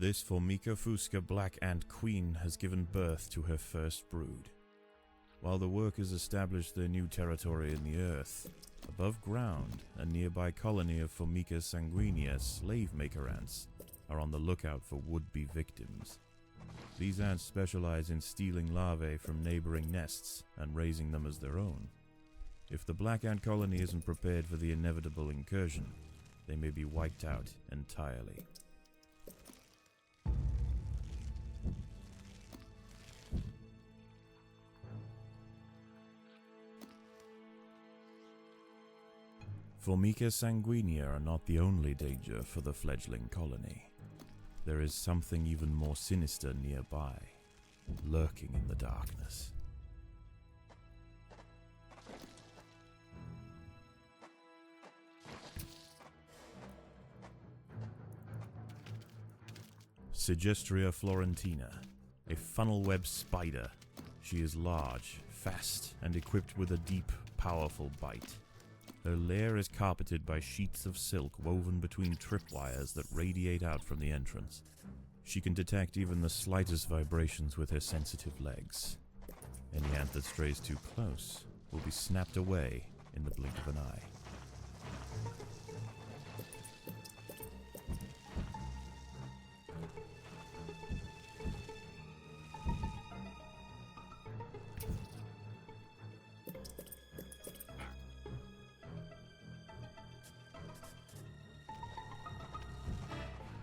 This Formica fusca black ant queen has given birth to her first brood. While the workers established their new territory in the earth, above ground, a nearby colony of Formica sanguinea slave-maker ants are on the lookout for would-be victims. These ants specialize in stealing larvae from neighboring nests and raising them as their own. If the black ant colony isn't prepared for the inevitable incursion, they may be wiped out entirely. Formica sanguinea are not the only danger for the fledgling colony. There is something even more sinister nearby, lurking in the darkness. Sigistria florentina, a funnel-web spider. She is large, fast, and equipped with a deep, powerful bite. Her lair is carpeted by sheets of silk woven between tripwires that radiate out from the entrance. She can detect even the slightest vibrations with her sensitive legs. Any ant that strays too close will be snapped away in the blink of an eye.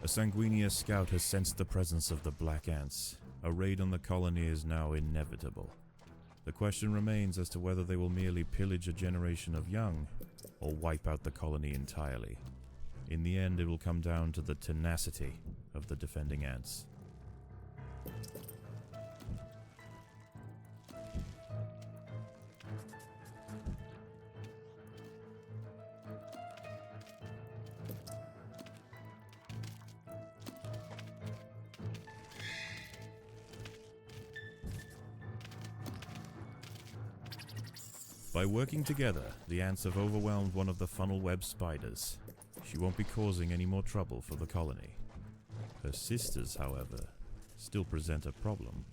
A sanguinea scout has sensed the presence of the black ants. A raid on the colony is now inevitable. The question remains as to whether they will merely pillage a generation of young, or wipe out the colony entirely. In the end, it will come down to the tenacity of the defending ants. By working together, the ants have overwhelmed one of the funnel web spiders. She won't be causing any more trouble for the colony. Her sisters, however, still present a problem.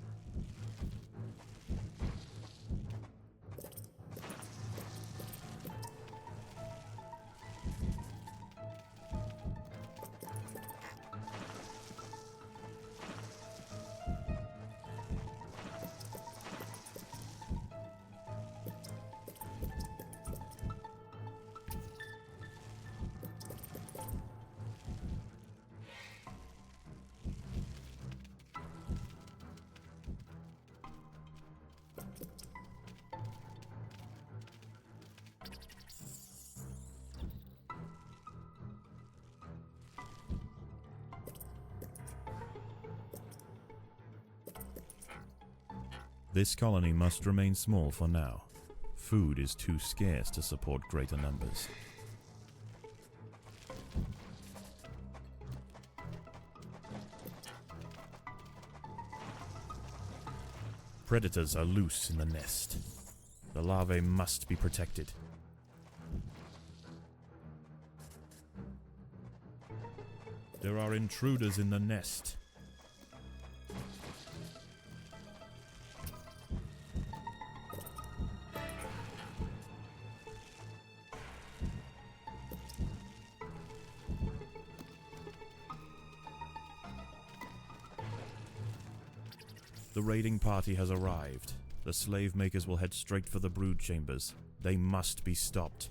This colony must remain small for now. Food is too scarce to support greater numbers. Predators are loose in the nest. The larvae must be protected. There are intruders in the nest. The raiding party has arrived. The slave makers will head straight for the brood chambers. They must be stopped.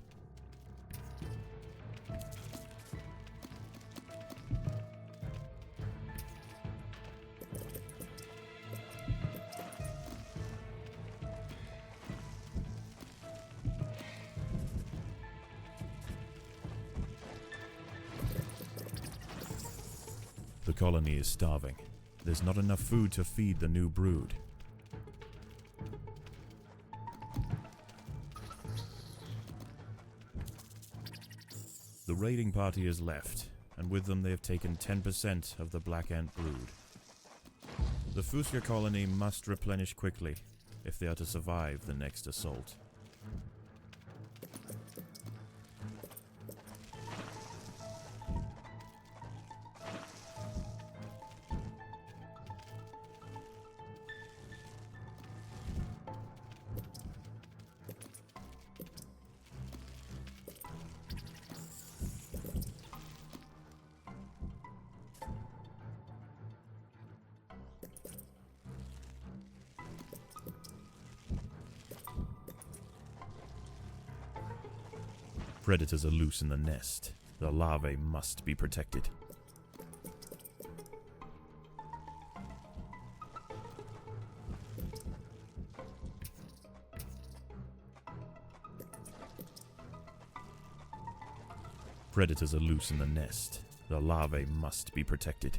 The colony is starving. There's not enough food to feed the new brood. The raiding party has left, and with them they have taken 10% of the black ant brood. The Fuska colony must replenish quickly if they are to survive the next assault. Predators are loose in the nest. The larvae must be protected. Predators are loose in the nest. The larvae must be protected.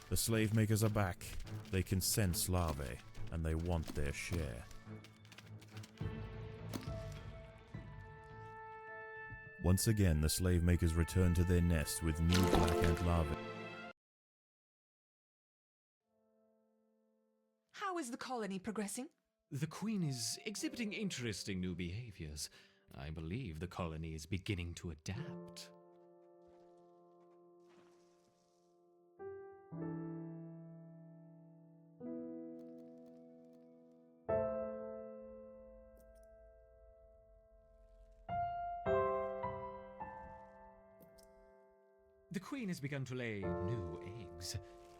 The slave makers are back. They can sense larvae, and they want their share. Once again, the slave makers return to their nest with new black ant larvae. How is the colony progressing? The Queen is exhibiting interesting new behaviors. I believe the colony is beginning to adapt. The Queen has begun to lay new eggs.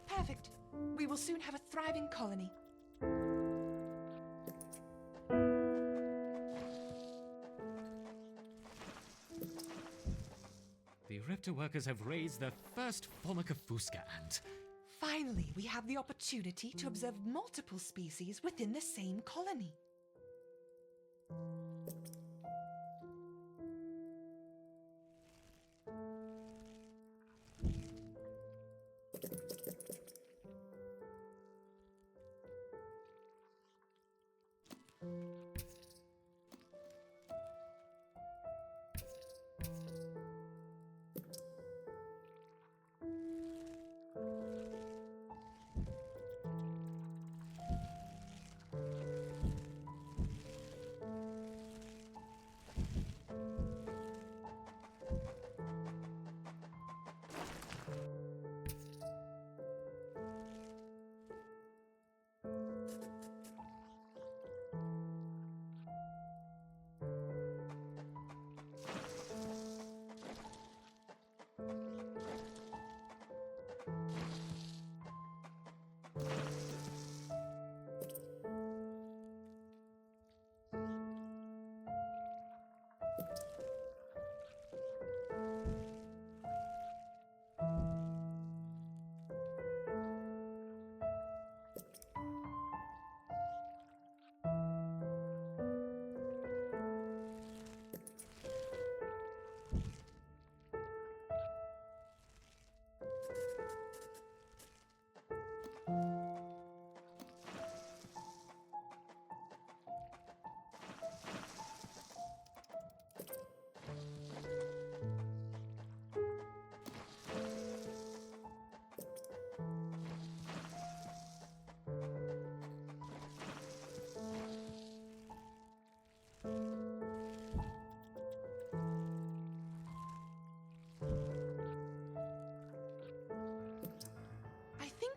Perfect. We will soon have a thriving colony. The Raptor workers have raised their first Formica ant. Finally, we have the opportunity to observe multiple species within the same colony.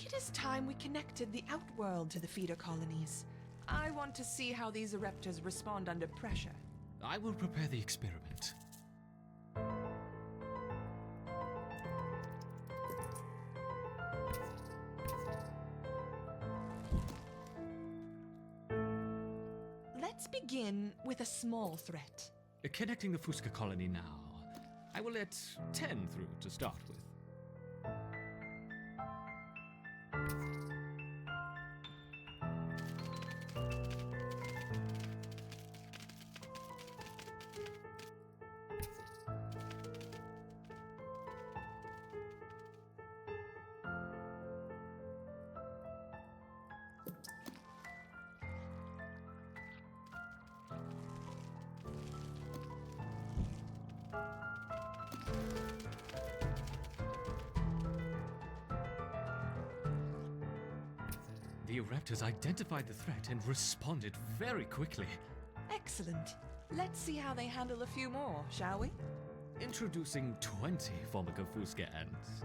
It is time we connected the outworld to the feeder colonies. I want to see how these eruptors respond under pressure. I will prepare the experiment. Let's begin with a small threat. Connecting the Fusca colony now. I will let 10 through to start with. The Raptors identified the threat and responded very quickly. Excellent. Let's see how they handle a few more, shall we? Introducing 20 Formica Fusca ants.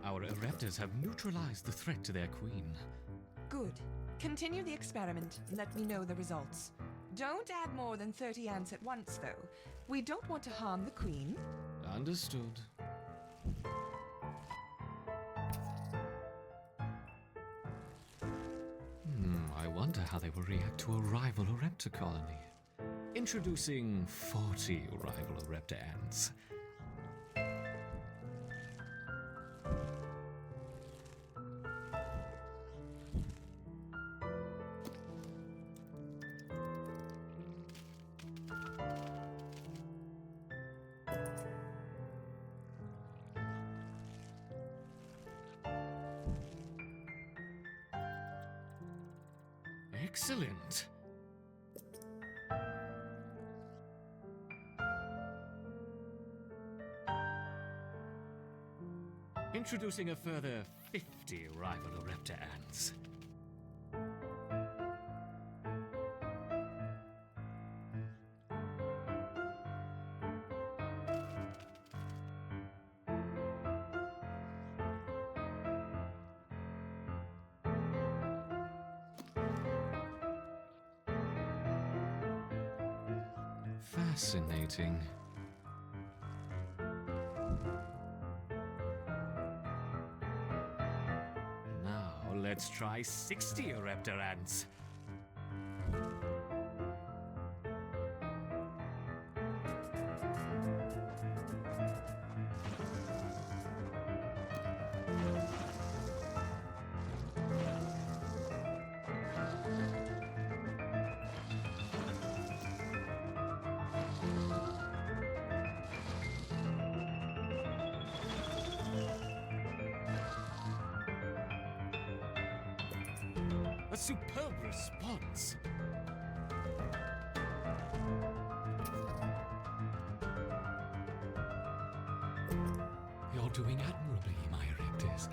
Our Raptors have neutralized the threat to their queen. Good. Continue the experiment and let me know the results. Don't add more than 30 ants at once, though. We don't want to harm the queen. Understood. I wonder how they will react to a rival Raptor colony. Introducing 40 rival Raptor ants. Excellent. Introducing a further 50 rival Raptor ants. Fascinating. Now let's try 60 Raptor ants. A superb response. You're doing admirably, my Raptors.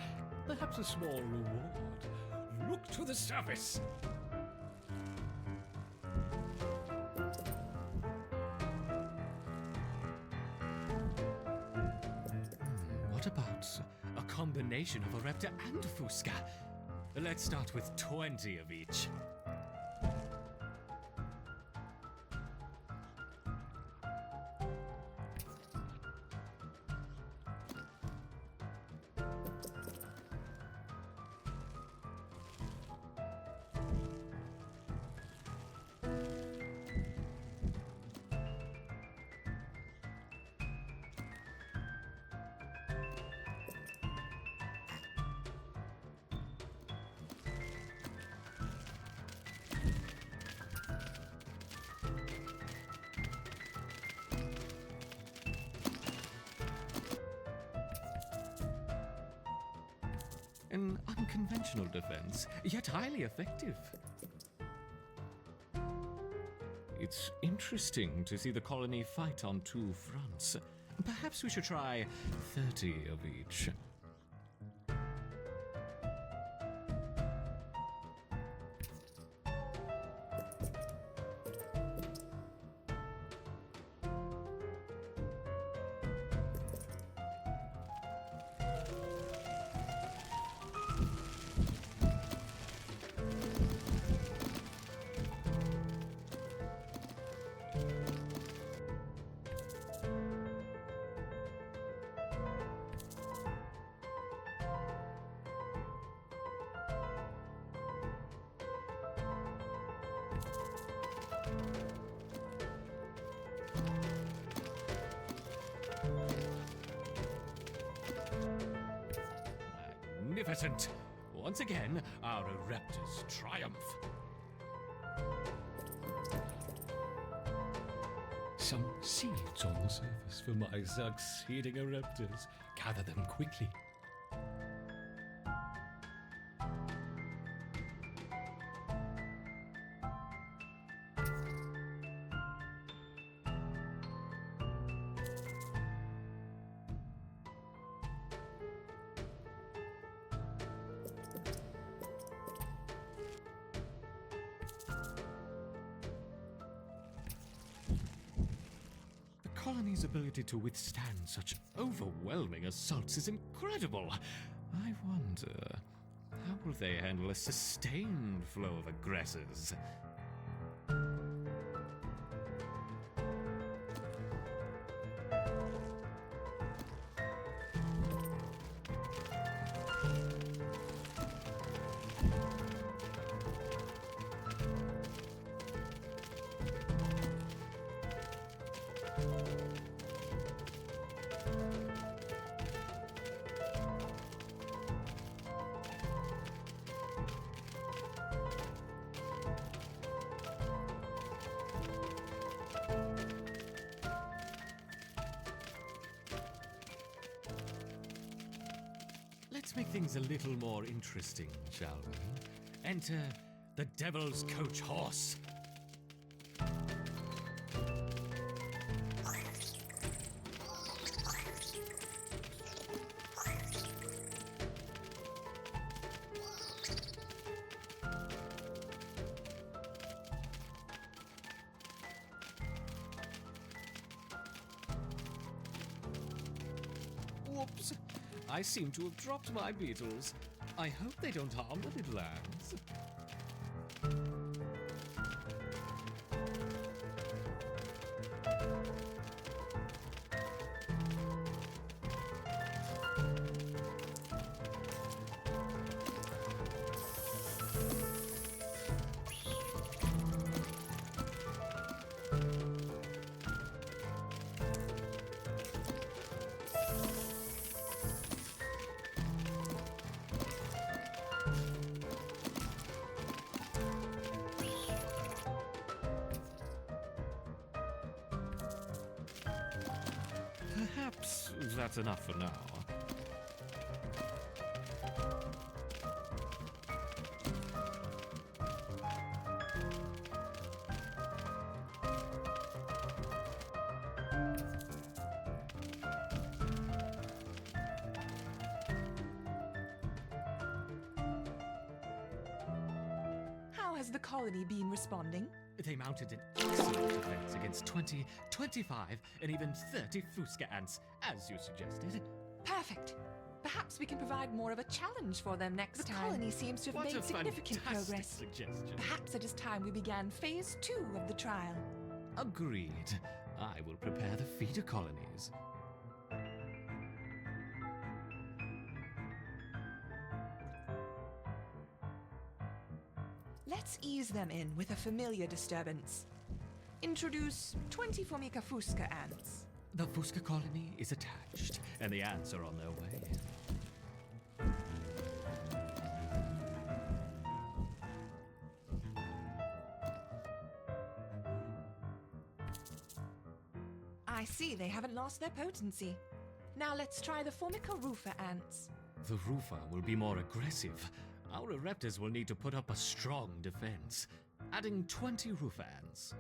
Perhaps a small reward. Look to the surface. What about a combination of a Raptor and a Fusca? Let's start with 20 of each. unconventional defense, yet highly effective. It's interesting to see the colony fight on two fronts. Perhaps we should try 30 of each. Magnificent! Once again, our Ereptors triumph. Some seeds on the surface for my succeeding Ereptors. Gather them quickly. The colony's ability to withstand such overwhelming assaults is incredible. I wonder, how will they handle a sustained flow of aggressors? Let's make things a little more interesting, shall we? Enter the Devil's Coach Horse. Whoops! I seem to have dropped my beetles. I hope they don't harm the little ants. Perhaps that's enough for now. How has the colony been responding? They mounted an excellent defense against 20, 25, and even 30 Fusca ants, as you suggested. Perfect. Perhaps we can provide more of a challenge for them next time. The colony seems to have What made a significant fantastic progress. suggestion. Perhaps it is time we began phase 2 of the trial. Agreed. I will prepare the feeder colonies. Let's ease them in with a familiar disturbance. Introduce 20 Formica Fusca ants. The Fusca colony is attached, and the ants are on their way. I see they haven't lost their potency. Now let's try the Formica rufa ants. The Rufa will be more aggressive. Our Ereptors will need to put up a strong defense. Adding 20 Rufa ants.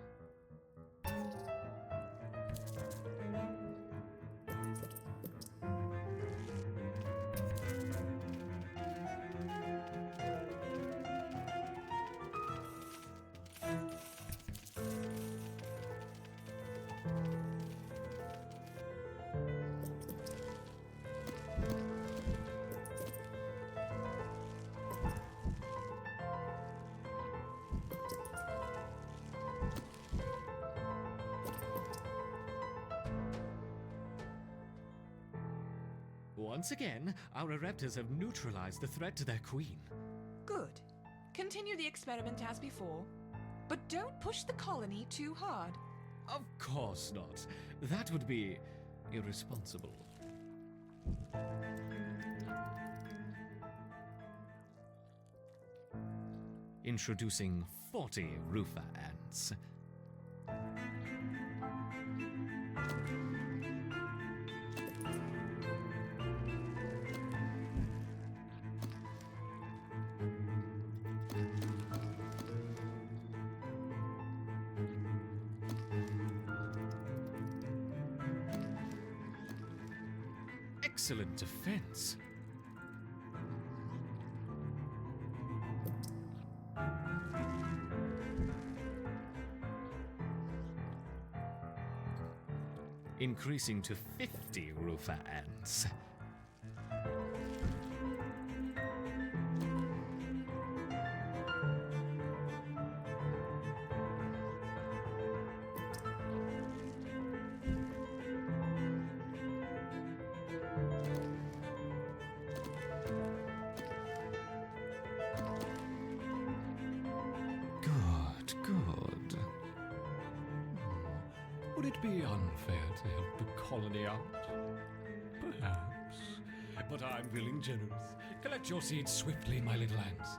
Once again, our Ereptors have neutralized the threat to their queen. Good. Continue the experiment as before, but don't push the colony too hard. Of course not. That would be irresponsible. Introducing 40 Rufa ants. Excellent defense. Increasing to 50 Rufa ants. Good. Would it be unfair to help the colony out? Perhaps. But I'm feeling generous. Collect your seeds swiftly, my little ants.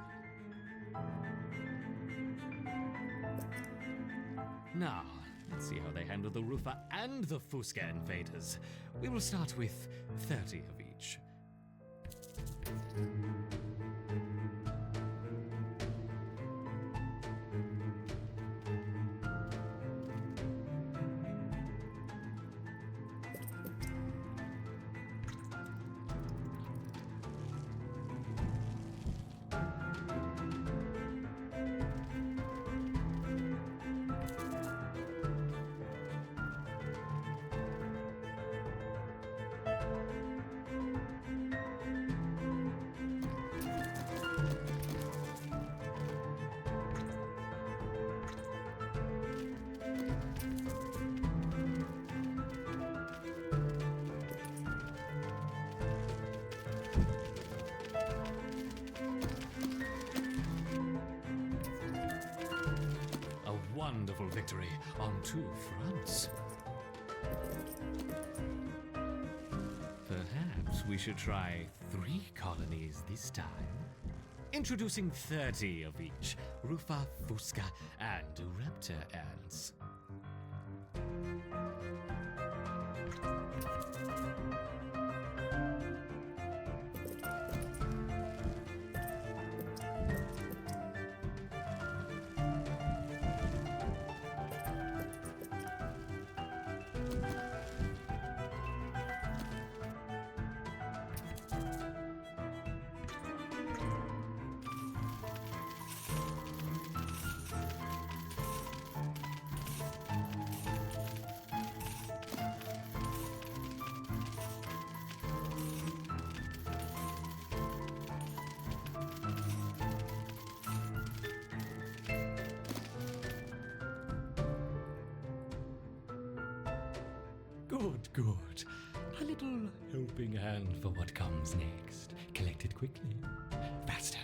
Now, let's see how they handle the Rufa and the Fusca invaders. We will start with 30 of each. Wonderful victory on two fronts. Perhaps we should try 3 colonies this time. Introducing 30 of each Rufa, Fusca, and Ereptor ants. Good. A little helping hand for what comes next. Collect it quickly. Faster.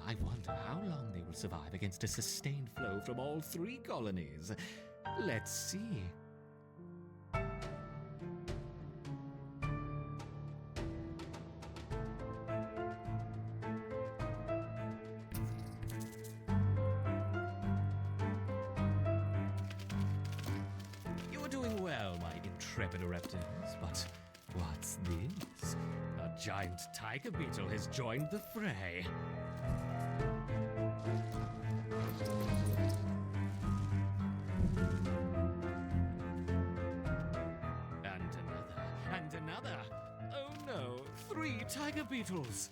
I wonder how long they will survive against a sustained flow from all 3 colonies. Let's see. doing well, my intrepid raptors. But what's this? A giant tiger beetle has joined the fray. And another. Oh no, 3 tiger beetles.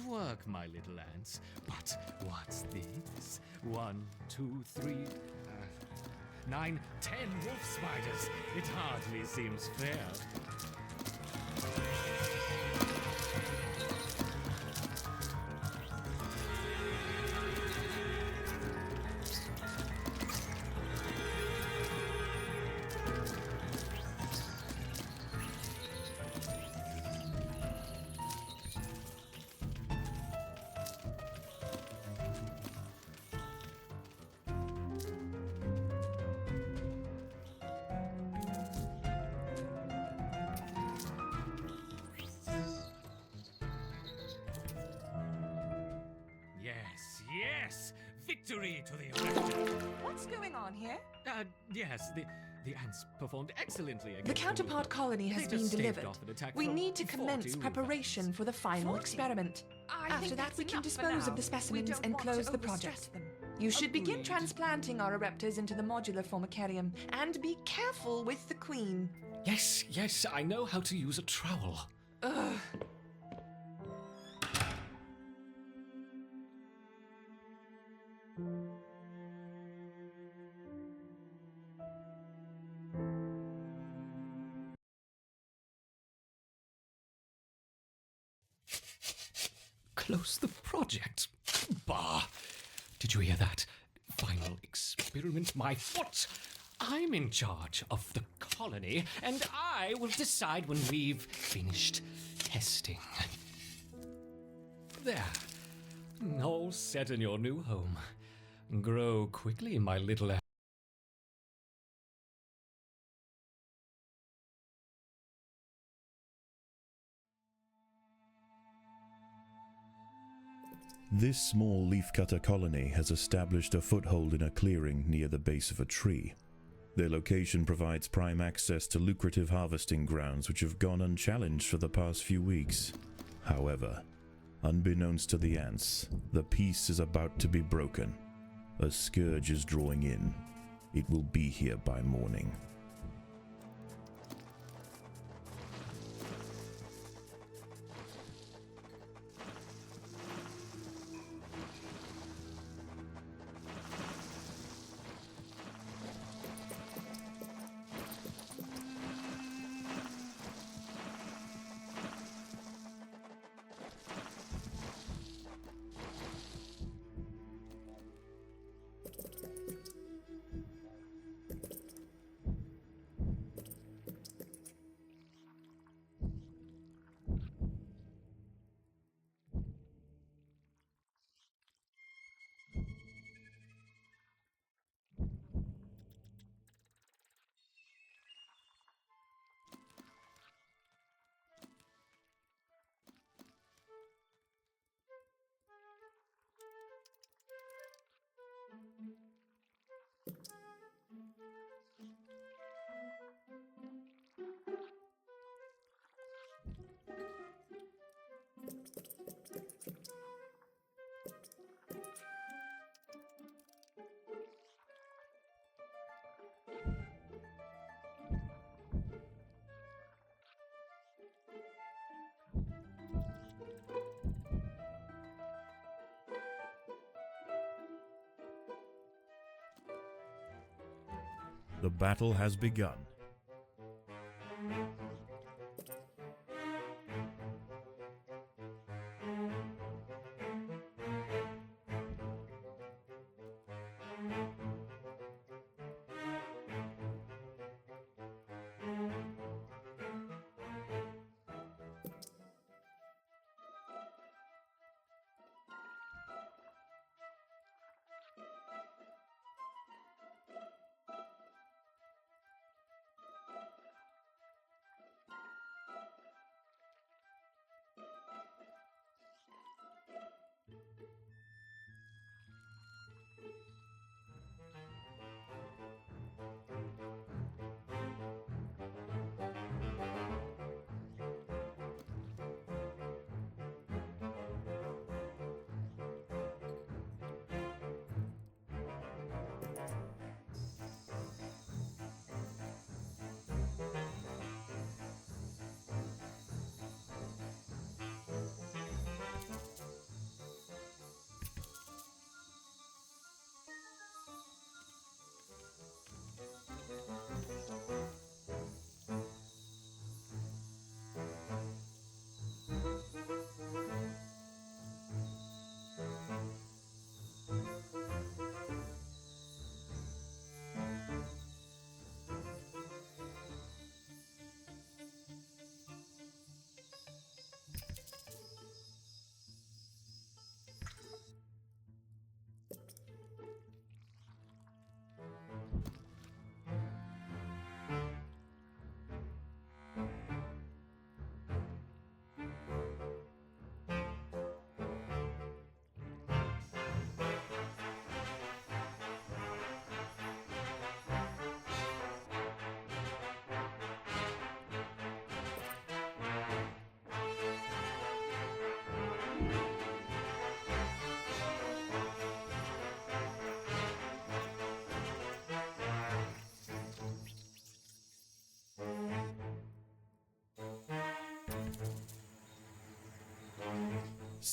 Work, my little ants. But what's this? 1, 2, 3, 9, 10 wolf spiders. It hardly seems fair. Yes! Victory to the effective! What's going on here? Yes, the ants performed excellently against The counterpart colony has They been just staved delivered. off an attack We from need to 40 commence preparation ants. for the final 40? experiment. I After think that, that's we can enough for dispose now. of the specimens We don't and want close to the overstress project. them. You should begin Agreed. transplanting our raptors into the modular formicarium, and be careful with the queen. Yes, I know how to use a trowel. Ugh. Close the project? Bah! Did you hear that? Final experiment, my foot! I'm in charge of the colony, and I will decide when we've finished testing. There. All set in your new home. Grow quickly, my little This small leafcutter colony has established a foothold in a clearing near the base of a tree. Their location provides prime access to lucrative harvesting grounds which have gone unchallenged for the past few weeks. However, unbeknownst to the ants, the peace is about to be broken. A scourge is drawing in. It will be here by morning. The battle has begun.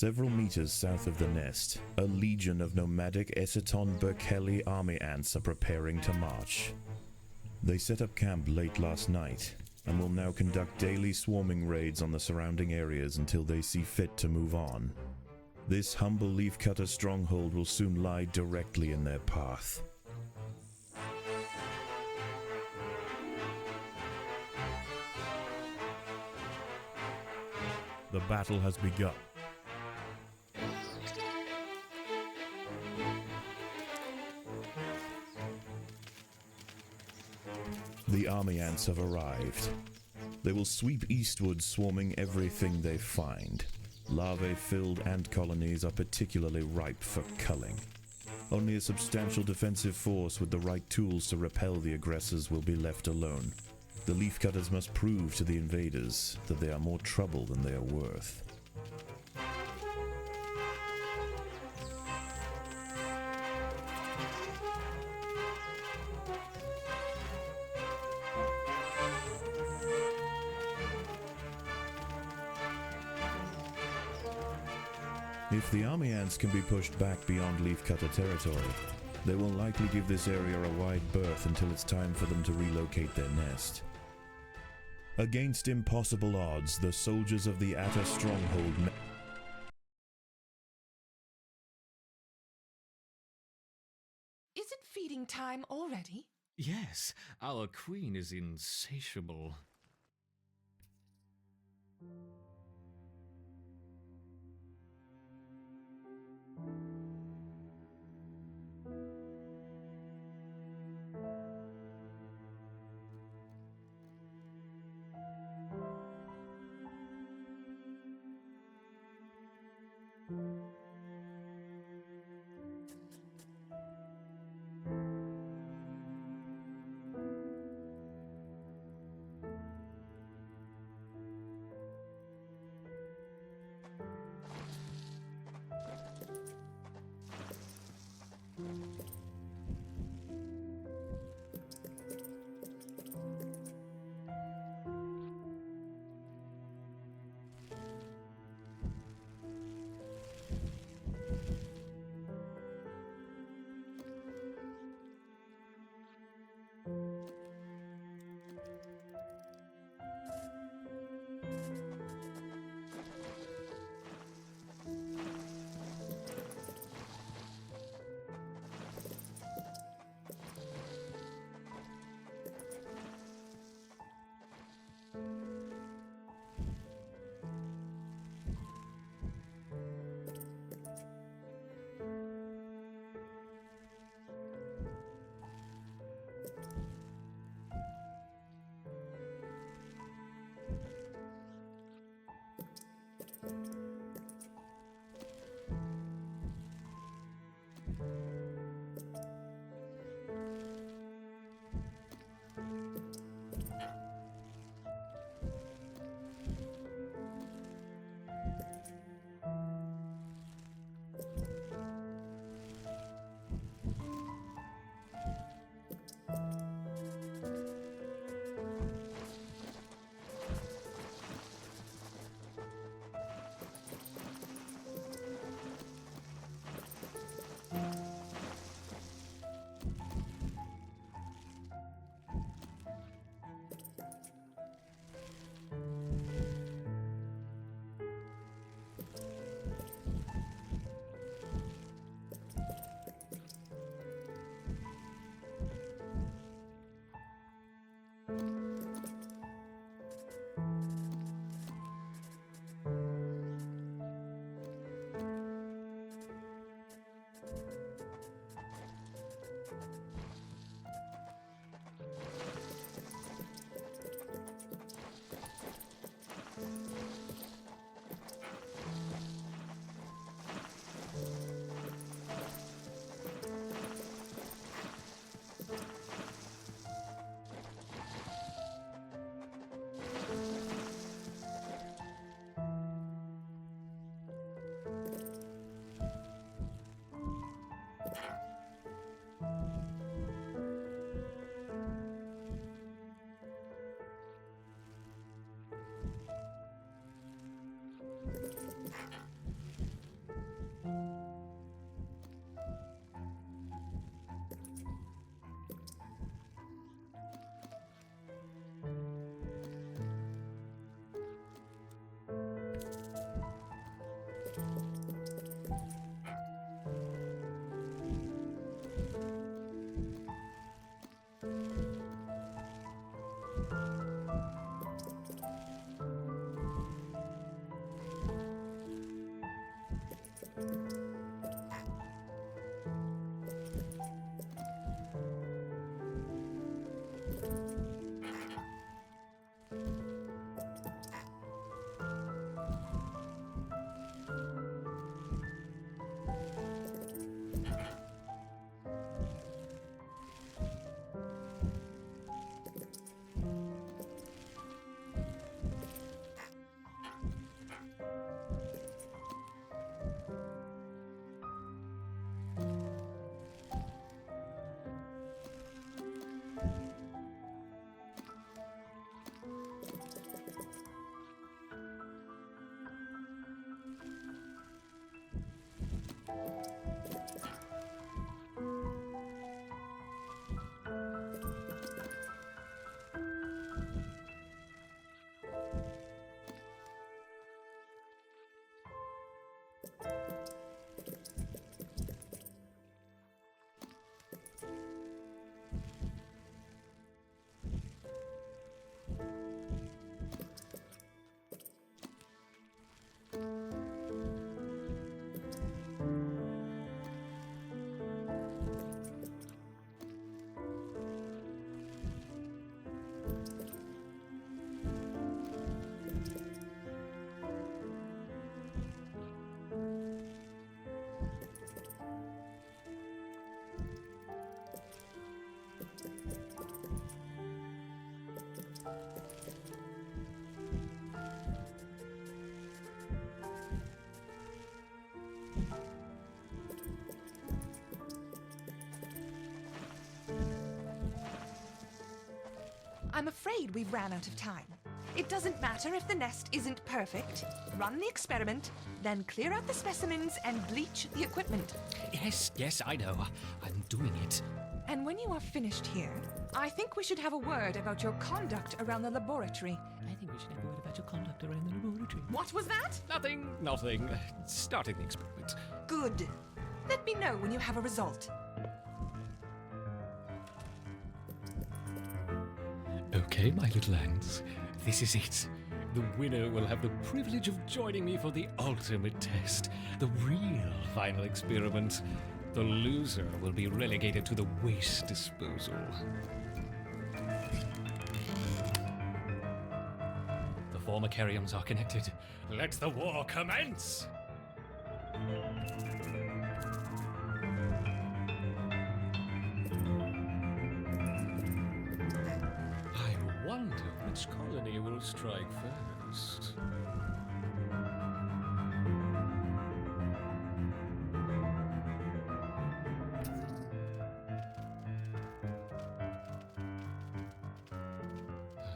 Several meters south of the nest, a legion of nomadic Essiton Berkeley army ants are preparing to march. They set up camp late last night, and will now conduct daily swarming raids on the surrounding areas until they see fit to move on. This humble leafcutter stronghold will soon lie directly in their path. The battle has begun. The army ants have arrived. They will sweep eastward, swarming everything they find. Larvae-filled ant colonies are particularly ripe for culling. Only a substantial defensive force with the right tools to repel the aggressors will be left alone. The leafcutters must prove to the invaders that they are more trouble than they are worth. If the army ants can be pushed back beyond leafcutter territory, they will likely give this area a wide berth until it's time for them to relocate their nest. Against impossible odds, the soldiers of the Atta stronghold Is it feeding time already? Yes, our queen is insatiable. I'm afraid we've ran out of time. It doesn't matter if the nest isn't perfect. Run the experiment, then clear out the specimens and bleach the equipment. Yes, I know. I'm doing it. And when you are finished here, I think we should have a word about your conduct around the laboratory. I think we should have a word about your conduct around the laboratory. What was that? Nothing. Starting the experiment. Good. Let me know when you have a result. Okay, my little ants. This is it. The winner will have the privilege of joining me for the ultimate test, the real final experiment. The loser will be relegated to the waste disposal. The former carrions are connected. Let the war commence! I wonder which colony will strike first.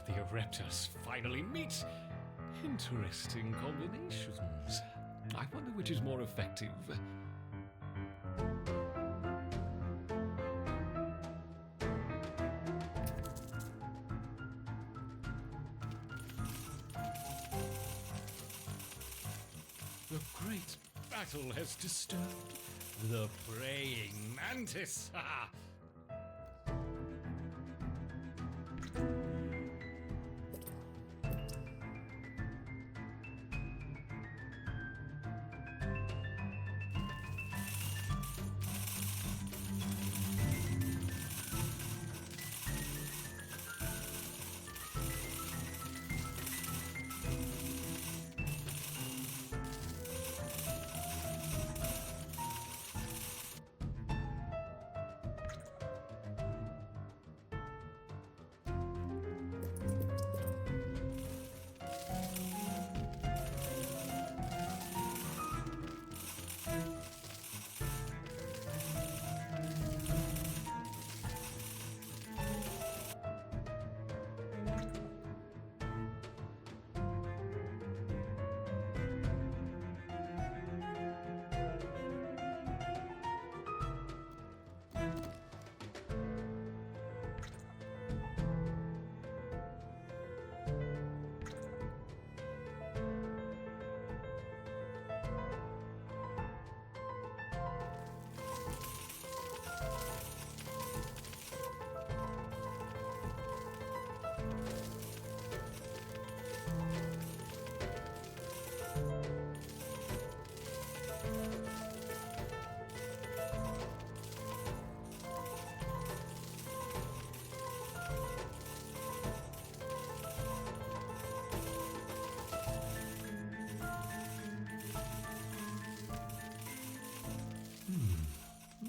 The Raptors finally meet. Interesting combinations. I wonder which is more effective. The great battle has disturbed the praying mantis.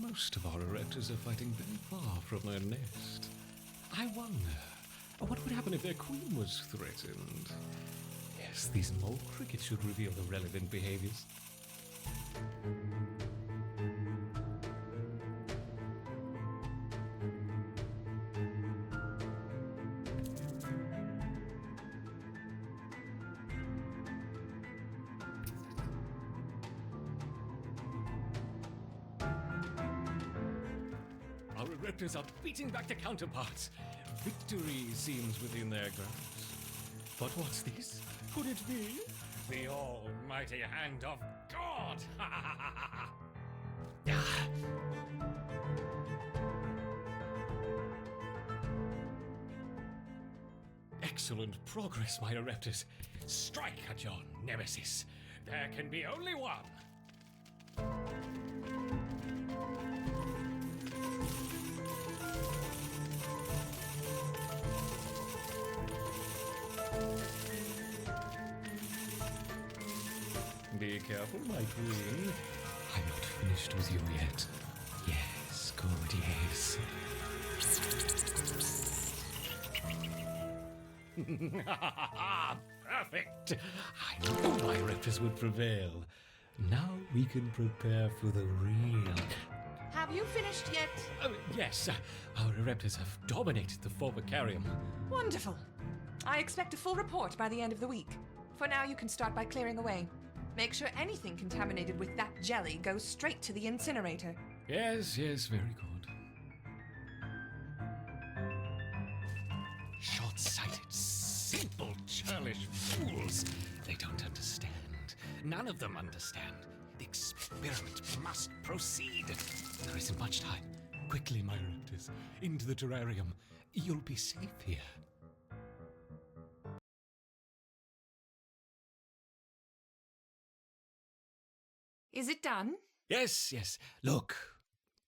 Most of our raptors are fighting very far from their nest. I wonder, what would happen if their queen was threatened? Yes, these mole crickets should reveal the relevant behaviors. Our raptors are beating back their counterparts. Victory seems within their grasp. But what's this? Could it be the almighty hand of God? Excellent progress, my raptors. Strike at your nemesis. There can be only one. Be careful, my queen. I'm not finished with you yet. Yes, good, yes. Perfect! I knew my raptors would prevail. Now we can prepare for the real. Have you finished yet? Oh, yes, our raptors have dominated the Formicarium. Wonderful. I expect a full report by the end of the week. For now, you can start by clearing away. Make sure anything contaminated with that jelly goes straight to the incinerator. Yes, very good. Short-sighted, simple, churlish fools. They don't understand. None of them understand. The experiment must proceed. There isn't much time. Quickly, my raptors. Into the terrarium. You'll be safe here. Is it done? Yes. Look.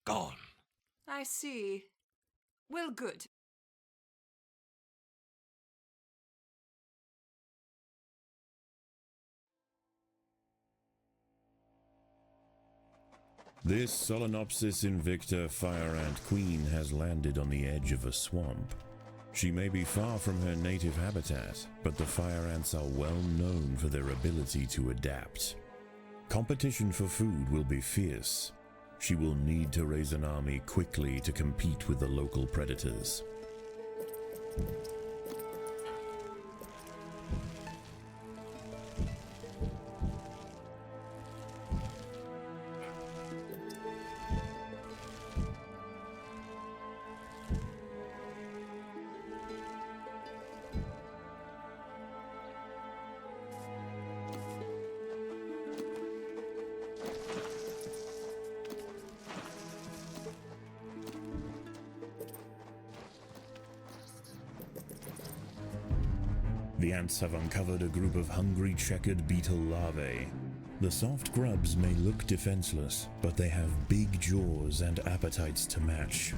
Gone. I see. Well, good. This Solenopsis invicta fire ant queen has landed on the edge of a swamp. She may be far from her native habitat, but the fire ants are well known for their ability to adapt. Competition for food will be fierce. She will need to raise an army quickly to compete with the local predators. The ants have uncovered a group of hungry checkered beetle larvae. The soft grubs may look defenseless, but they have big jaws and appetites to match.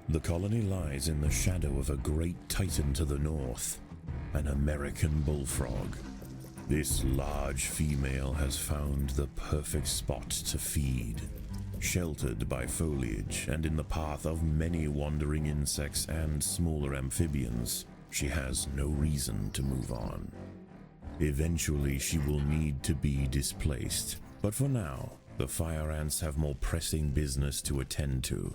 The colony lies in the shadow of a great titan to the north, an American bullfrog. This large female has found the perfect spot to feed. Sheltered by foliage and in the path of many wandering insects and smaller amphibians, she has no reason to move on. Eventually she will need to be displaced, but for now, the fire ants have more pressing business to attend to.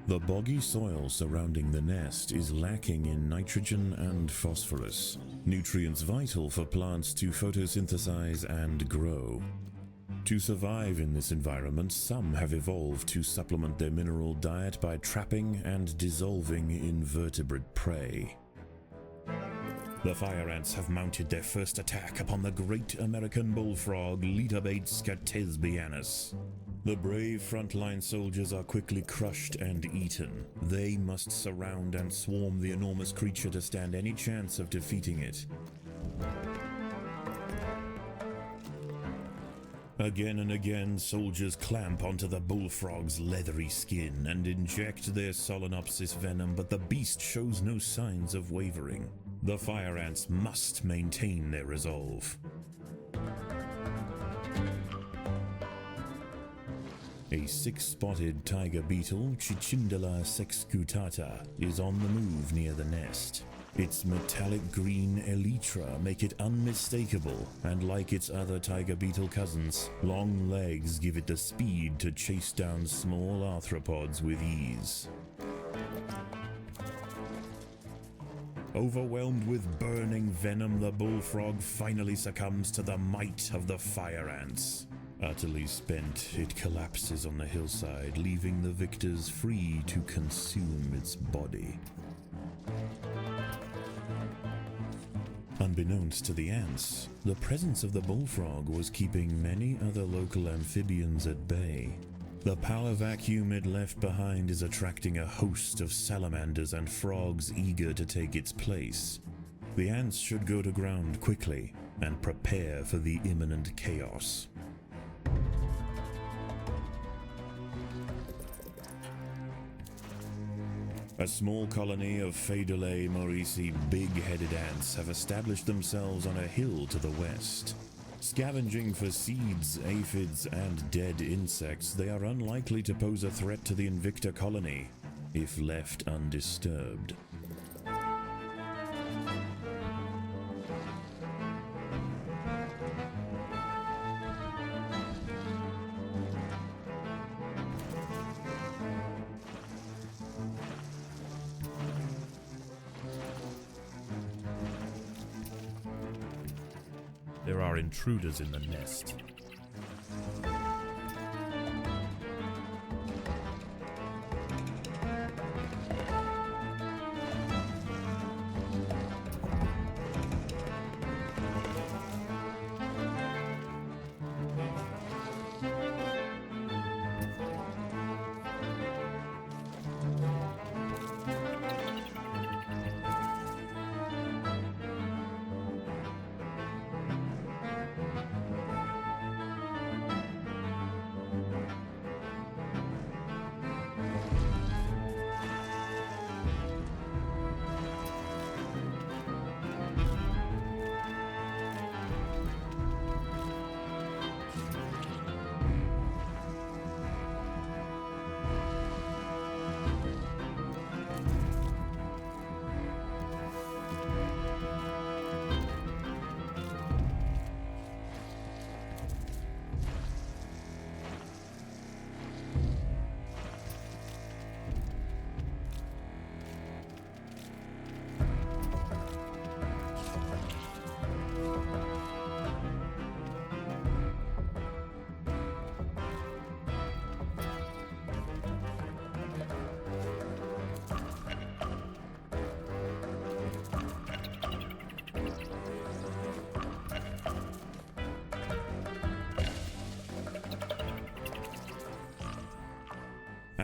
The boggy soil surrounding the nest is lacking in nitrogen and phosphorus, nutrients vital for plants to photosynthesize and grow. To survive in this environment, some have evolved to supplement their mineral diet by trapping and dissolving invertebrate prey. The fire ants have mounted their first attack upon the great American bullfrog Litabates scatesbianus. The brave frontline soldiers are quickly crushed and eaten. They must surround and swarm the enormous creature to stand any chance of defeating it. Again and again, soldiers clamp onto the bullfrog's leathery skin and inject their Solenopsis venom, but the beast shows no signs of wavering. The fire ants must maintain their resolve. A six-spotted tiger beetle, Cichindala sexcutata, is on the move near the nest. Its metallic green elytra make it unmistakable, and like its other tiger beetle cousins, long legs give it the speed to chase down small arthropods with ease. Overwhelmed with burning venom, the bullfrog finally succumbs to the might of the fire ants. Utterly spent, it collapses on the hillside, leaving the victors free to consume its body. Unbeknownst to the ants, the presence of the bullfrog was keeping many other local amphibians at bay. The power vacuum it left behind is attracting a host of salamanders and frogs eager to take its place. The ants should go to ground quickly and prepare for the imminent chaos. A small colony of Phaedulae maurici big-headed ants have established themselves on a hill to the west. Scavenging for seeds, aphids, and dead insects, they are unlikely to pose a threat to the Invicta colony, if left undisturbed. There are intruders in the nest.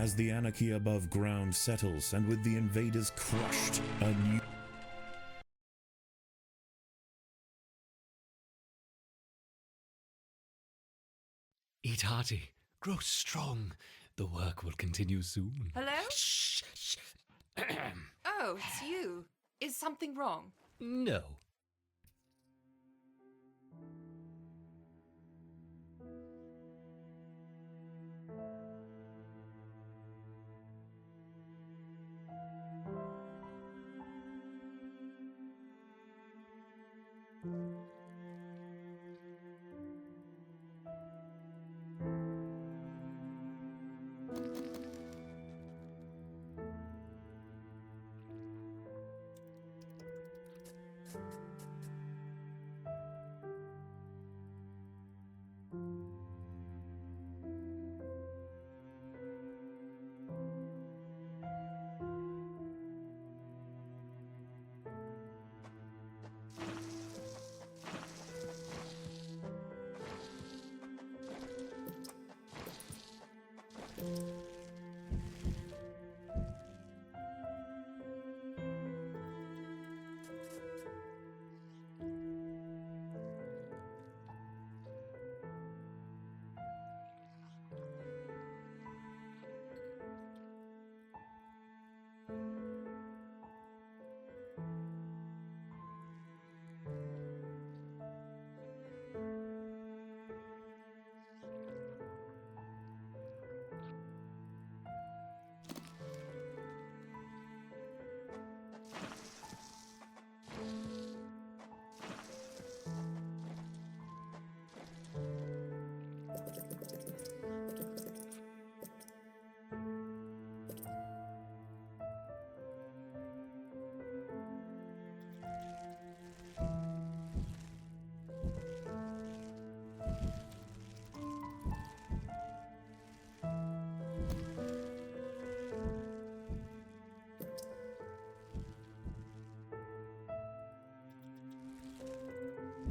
As the anarchy above ground settles and with the invaders crushed, a new Eat hearty, grow strong. The work will continue soon. Hello? Shh, shh. Oh, it's you. Is something wrong? No.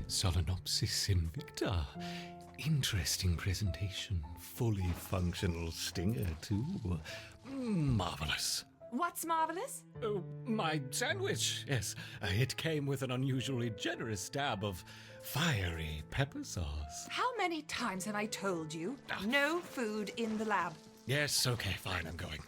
Solenopsis invicta. Interesting presentation. Fully functional stinger, too. Marvelous. What's marvelous? Oh, my sandwich. Yes, it came with an unusually generous dab of fiery pepper sauce. How many times have I told you? No food in the lab. Yes, okay, fine, I'm going.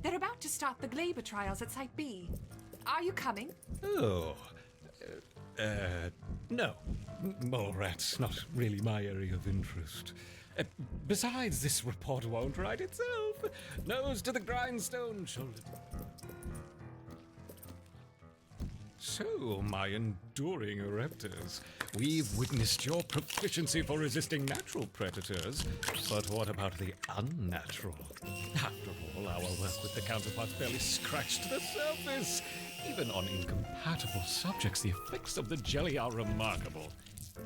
They're about to start the Glaber trials at Site B. Are you coming? Oh, no. Mole rats, not really my area of interest. Besides, this report won't write itself. Nose to the grindstone, shoulder. So, my enduring Ereptors, we've witnessed your proficiency for resisting natural predators, but what about the unnatural? After all, our work with the counterparts barely scratched the surface. Even on incompatible subjects, the effects of the jelly are remarkable.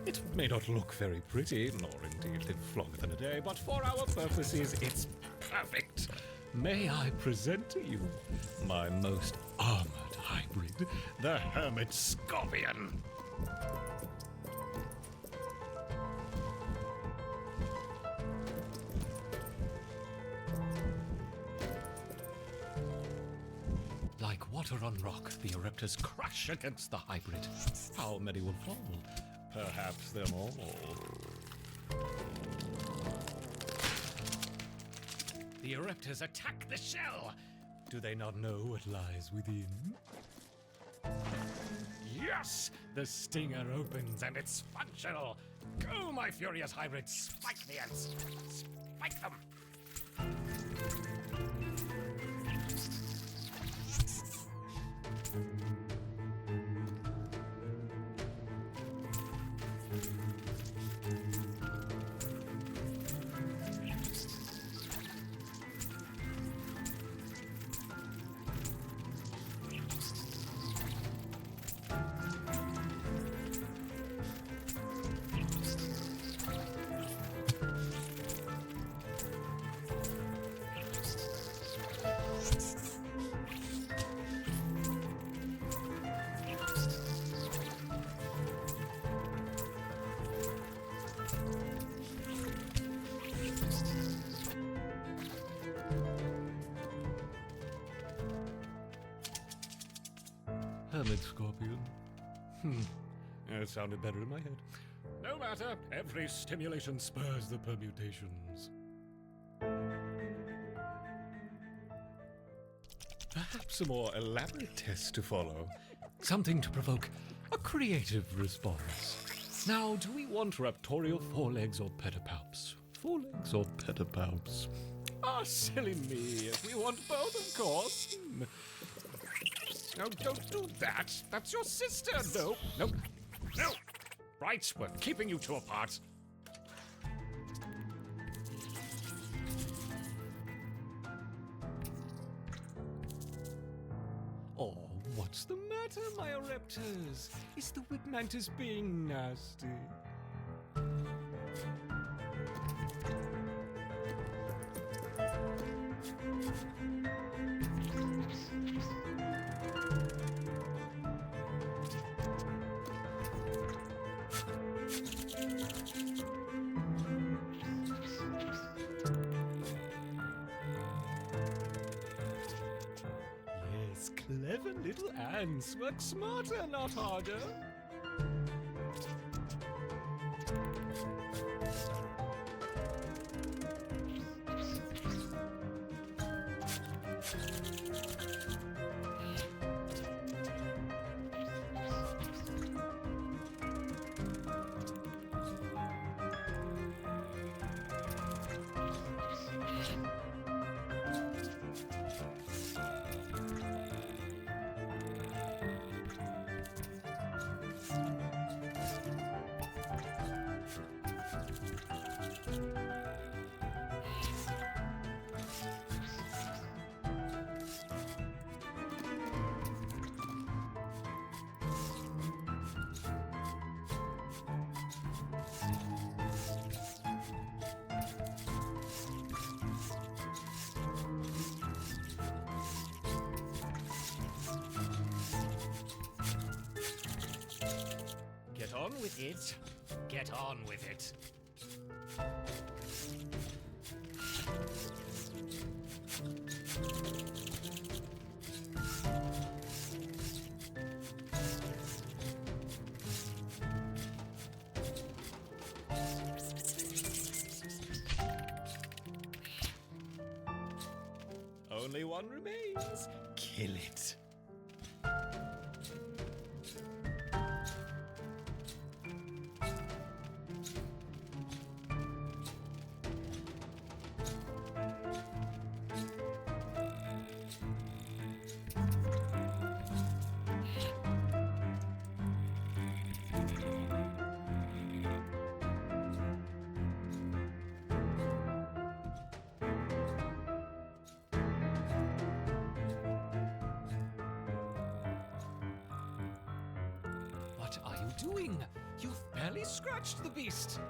It may not look very pretty, nor indeed live longer than a day, but for our purposes, it's perfect. May I present to you my most armored hybrid, the Hermit Scorpion? Like water on rock, the Ereptors crash against the hybrid. How many will fall? Perhaps them all. The Ereptors attack the shell! Do they not know what lies within? Yes! The stinger opens and it's functional! Go, my furious hybrids! Spike the ants! Spike them! Hermit scorpion. It sounded better in my head. No matter, every stimulation spurs the permutations. Perhaps a more elaborate test to follow. Something to provoke a creative response. Now, do we want raptorial forelegs or pedipalps? Forelegs or pedipalps? Ah, silly me. We want both, of course. No, don't do that. That's your sister. No, no, no. Right, we're keeping you two apart. Oh, what's the matter, Myoraptors? Is the wig mantis being nasty? Yes, clever little ants work smarter, not harder. Get on with it. Get on with it. Only one remains. Kill it. What are you doing? You've barely scratched the beast.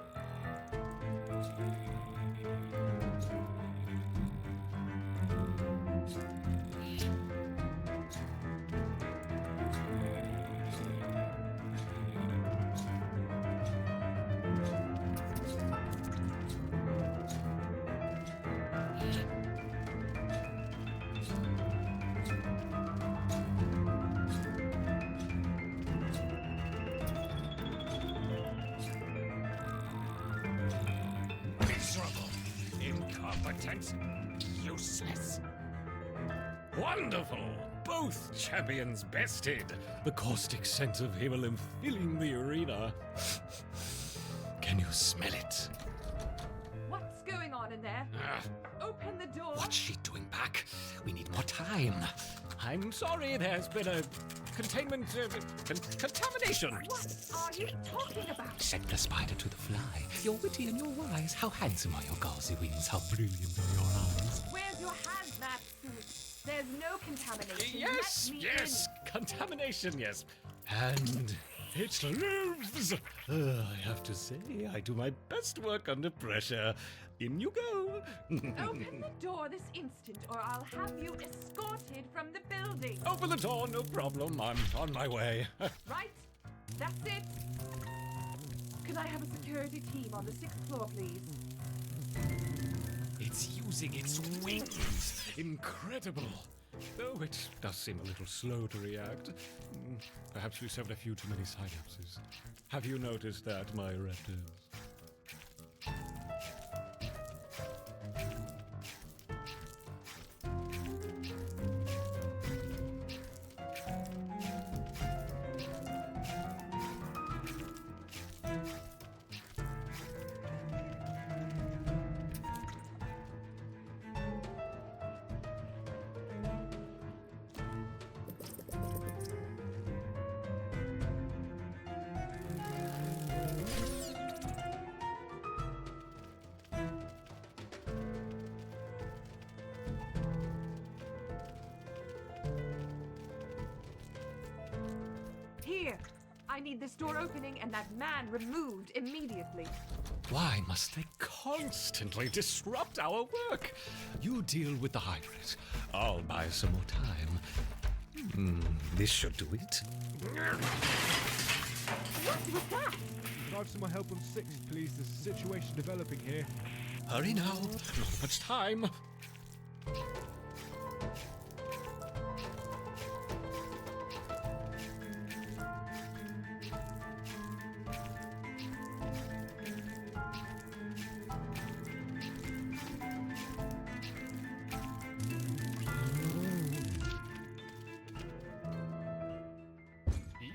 Miserable, incompetent, useless. Wonderful! Both champions bested. The caustic scent of Himmelin filling the arena. Can you smell it? What's going on in there? Open the door. What's she doing back? We need more time. I'm sorry, there's been a containment contamination. What are you talking about? Send the spider to the fly. You're witty and you're wise. How handsome are your gauzy wings? How brilliant are your eyes? Where's your hazmat suit? There's no contamination. Yes, Let me yes, contamination, yes. And it lives. I have to say, I do my best work under pressure. In you go. Open the door this instant, or I'll have you escorted from the building. Open the door, no problem. I'm on my way. Right? That's it. Could I have a security team on the 6th floor, please? It's using its wings. Incredible. though it does seem a little slow to react. Perhaps we suffered a few too many synapses. Have you noticed that, my raptors? Here! I need this door opening and that man removed immediately. Why must they constantly disrupt our work? You deal with the hybrid. I'll buy some more time. This should do it. What was that? Could I have some more help on 6, please? There's a situation developing here. Hurry now. Not much time.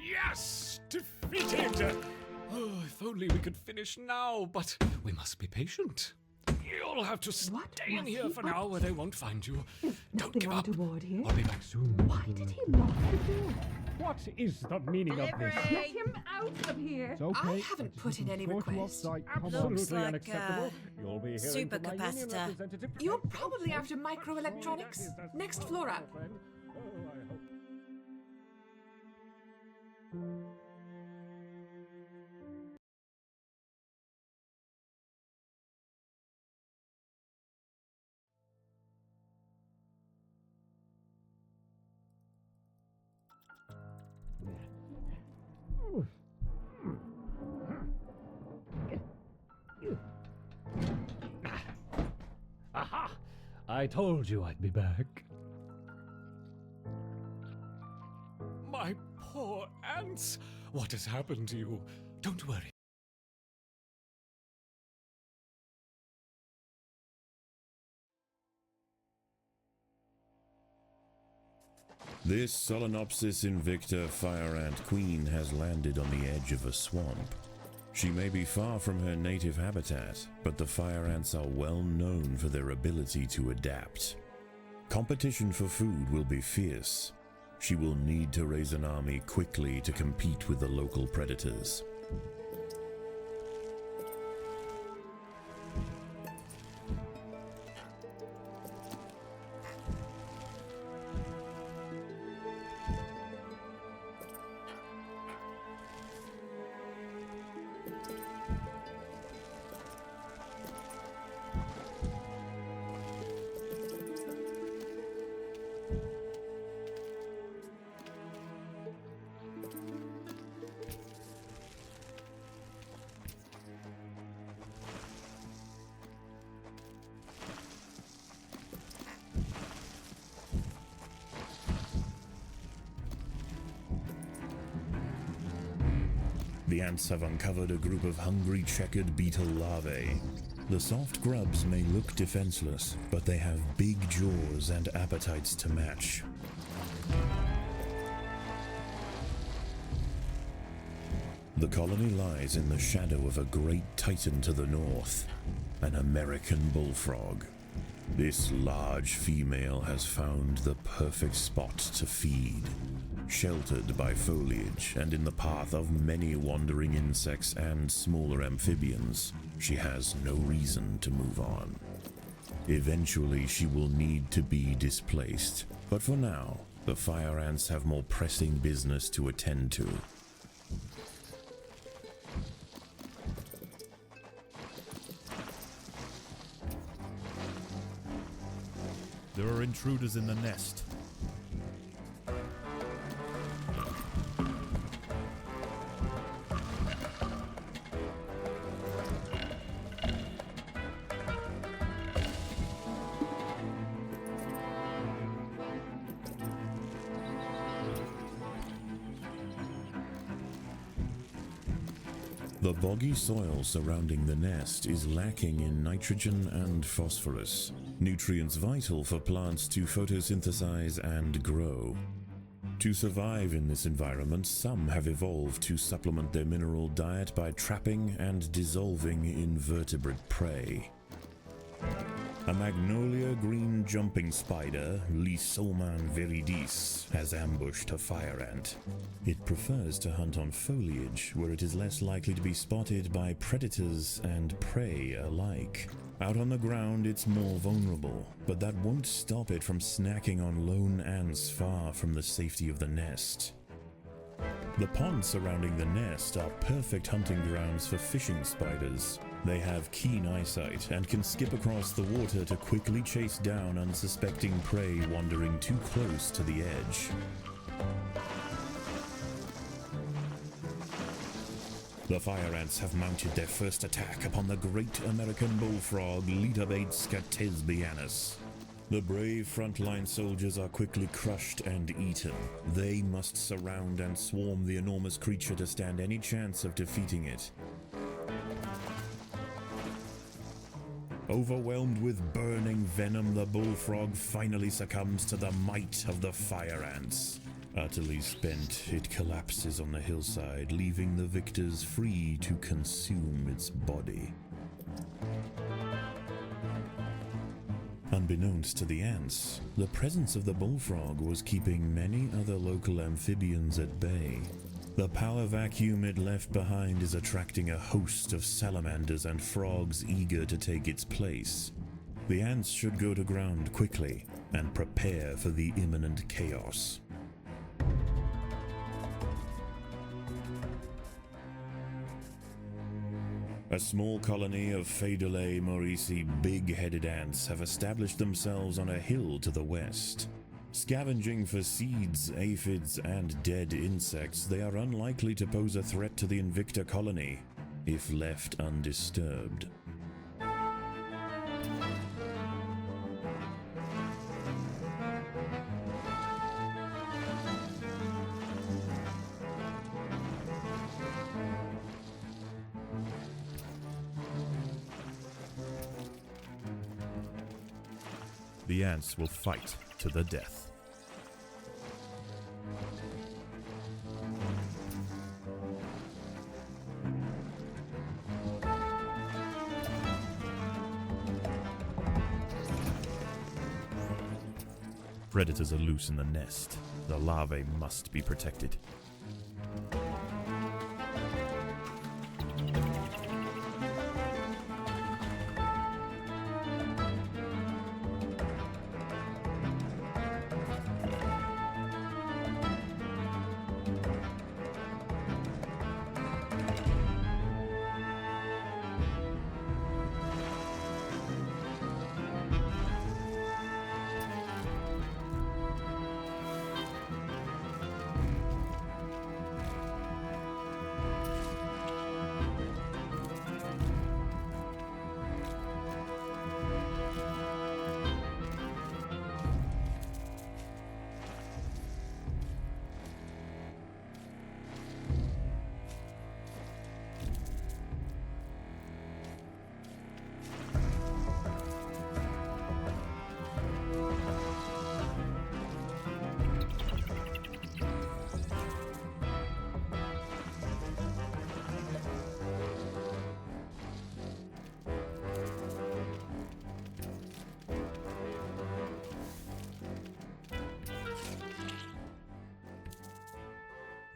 Yes! Defeated! Oh, if only we could finish now, but we must be patient. You'll have to stay in here for now where they won't find you. Don't give up. Here. I'll be back soon. Why did he lock the door? What is the meaning of this? Get him out of here! It's okay. I haven't put in any Escort you request. off-site. Looks Absolutely like, unacceptable. You'll be hearing from my union supercapacitor. representative. You're probably after microelectronics. Next floor up. Oh, I hope. Aha! I told you I'd be back. My poor ants! What has happened to you? Don't worry. This Solenopsis invicta fire ant queen has landed on the edge of a swamp. She may be far from her native habitat, but the fire ants are well known for their ability to adapt. Competition for food will be fierce. She will need to raise an army quickly to compete with the local predators. The ants have uncovered a group of hungry checkered beetle larvae. The soft grubs may look defenseless, but they have big jaws and appetites to match. The colony lies in the shadow of a great titan to the north, an American bullfrog. This large female has found the perfect spot to feed. Sheltered by foliage and in the path of many wandering insects and smaller amphibians, she has no reason to move on. Eventually she will need to be displaced, but for now, the fire ants have more pressing business to attend to. There are intruders in the nest. The boggy soil surrounding the nest is lacking in nitrogen and phosphorus, nutrients vital for plants to photosynthesize and grow. To survive in this environment, some have evolved to supplement their mineral diet by trapping and dissolving invertebrate prey. A magnolia green jumping spider, Lysoman viridis, has ambushed a fire ant. It prefers to hunt on foliage, where it is less likely to be spotted by predators and prey alike. Out on the ground, it's more vulnerable, but that won't stop it from snacking on lone ants far from the safety of the nest. The ponds surrounding the nest are perfect hunting grounds for fishing spiders. They have keen eyesight and can skip across the water to quickly chase down unsuspecting prey wandering too close to the edge. The fire ants have mounted their first attack upon the great American bullfrog Litabates scatesbianus. The brave frontline soldiers are quickly crushed and eaten. They must surround and swarm the enormous creature to stand any chance of defeating it. Overwhelmed with burning venom, the bullfrog finally succumbs to the might of the fire ants. Utterly spent, it collapses on the hillside, leaving the victors free to consume its body. Unbeknownst to the ants, the presence of the bullfrog was keeping many other local amphibians at bay. The power vacuum it left behind is attracting a host of salamanders and frogs eager to take its place. The ants should go to ground quickly and prepare for the imminent chaos. A small colony of Phaedulae maurici big-headed ants have established themselves on a hill to the west. Scavenging for seeds, aphids, and dead insects, they are unlikely to pose a threat to the Invicta colony, if left undisturbed. The ants will fight to the death. Predators are loose in the nest. The larvae must be protected.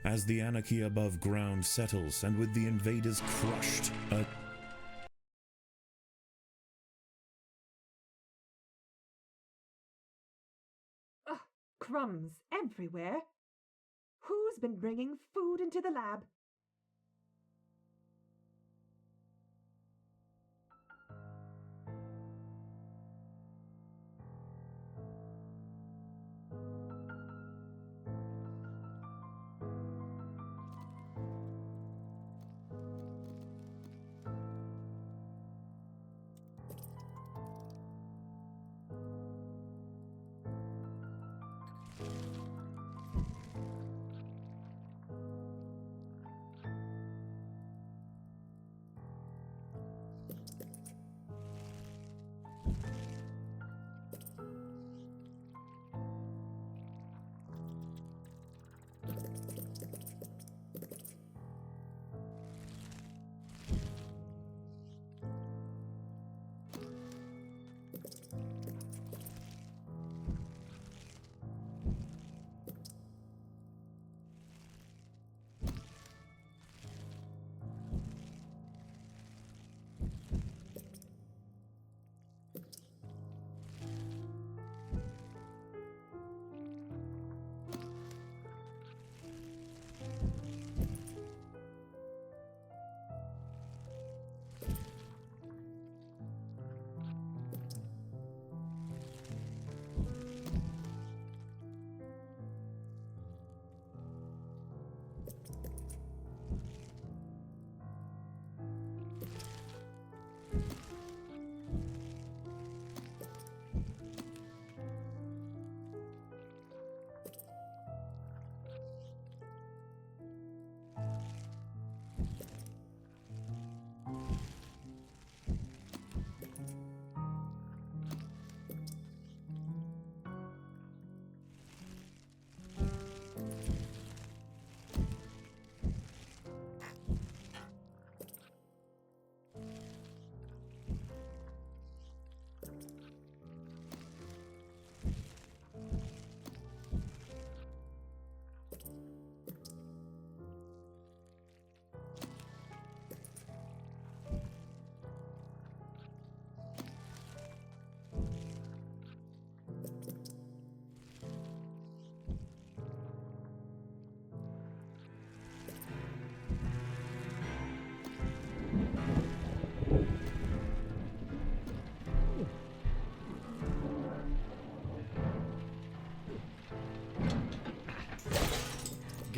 As the anarchy above ground settles and with the invaders crushed, Crumbs everywhere. Who's been bringing food into the lab?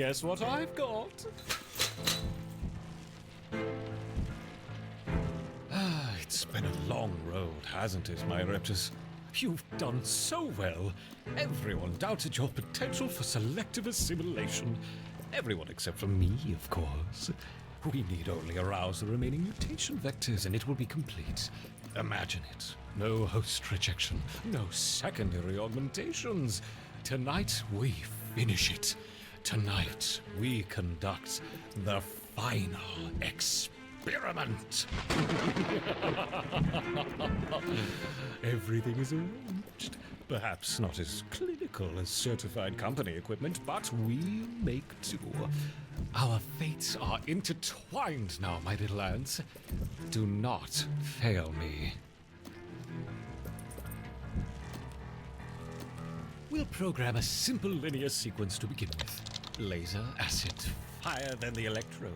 guess what I've got? It's been a long road, hasn't it, my Reptus? You've done so well. Everyone doubted your potential for selective assimilation. Everyone except for me, of course. We need only arouse the remaining mutation vectors and it will be complete. Imagine it. No host rejection, no secondary augmentations. Tonight we finish it. Tonight we conduct the final experiment. Everything is arranged. Perhaps not as clinical as certified company equipment, but we make do. Our fates are intertwined now, my little ants. Do not fail me. We'll program a simple linear sequence to begin with. Laser, acid, fire, then the electrode.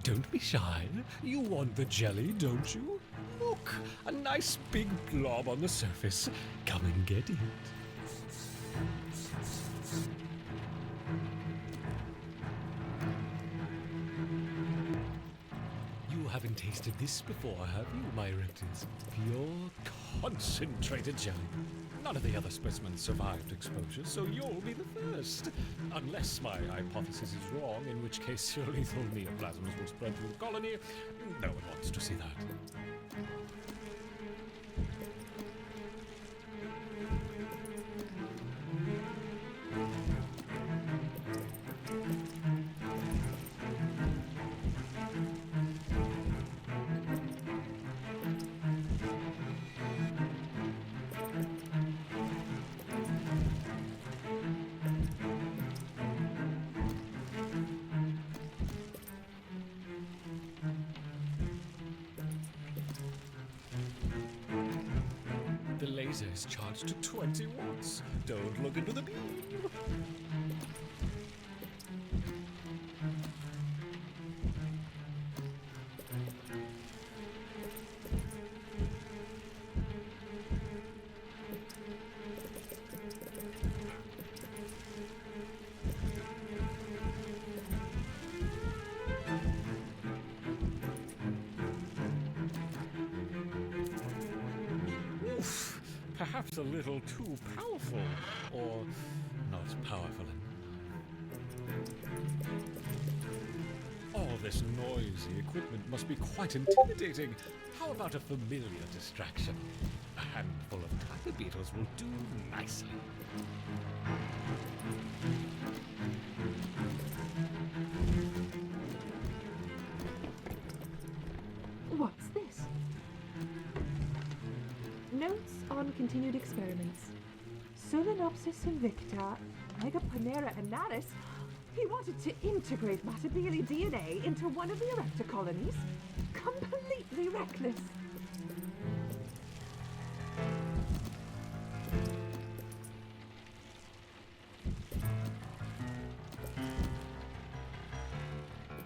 Don't be shy. You want the jelly, don't you? Look, a nice big blob on the surface. Come and get it. You haven't tasted this before, have you, my reptiles? Pure, concentrated jelly. None of the other specimens survived exposure, so you'll be the first. Unless my hypothesis is wrong, in which case your lethal neoplasms will spread to the colony. No one wants to see that. The laser is charged to 20 watts. Don't look into the beam. Perhaps a little too powerful, or not powerful enough. All this noisy equipment must be quite intimidating. How about a familiar distraction? A handful of tiger beetles will do nicely. What's this? Notes on continued experiments. Solenopsis invicta, Megaponera anaris. He wanted to integrate Matabele DNA into one of the erector colonies. Completely reckless.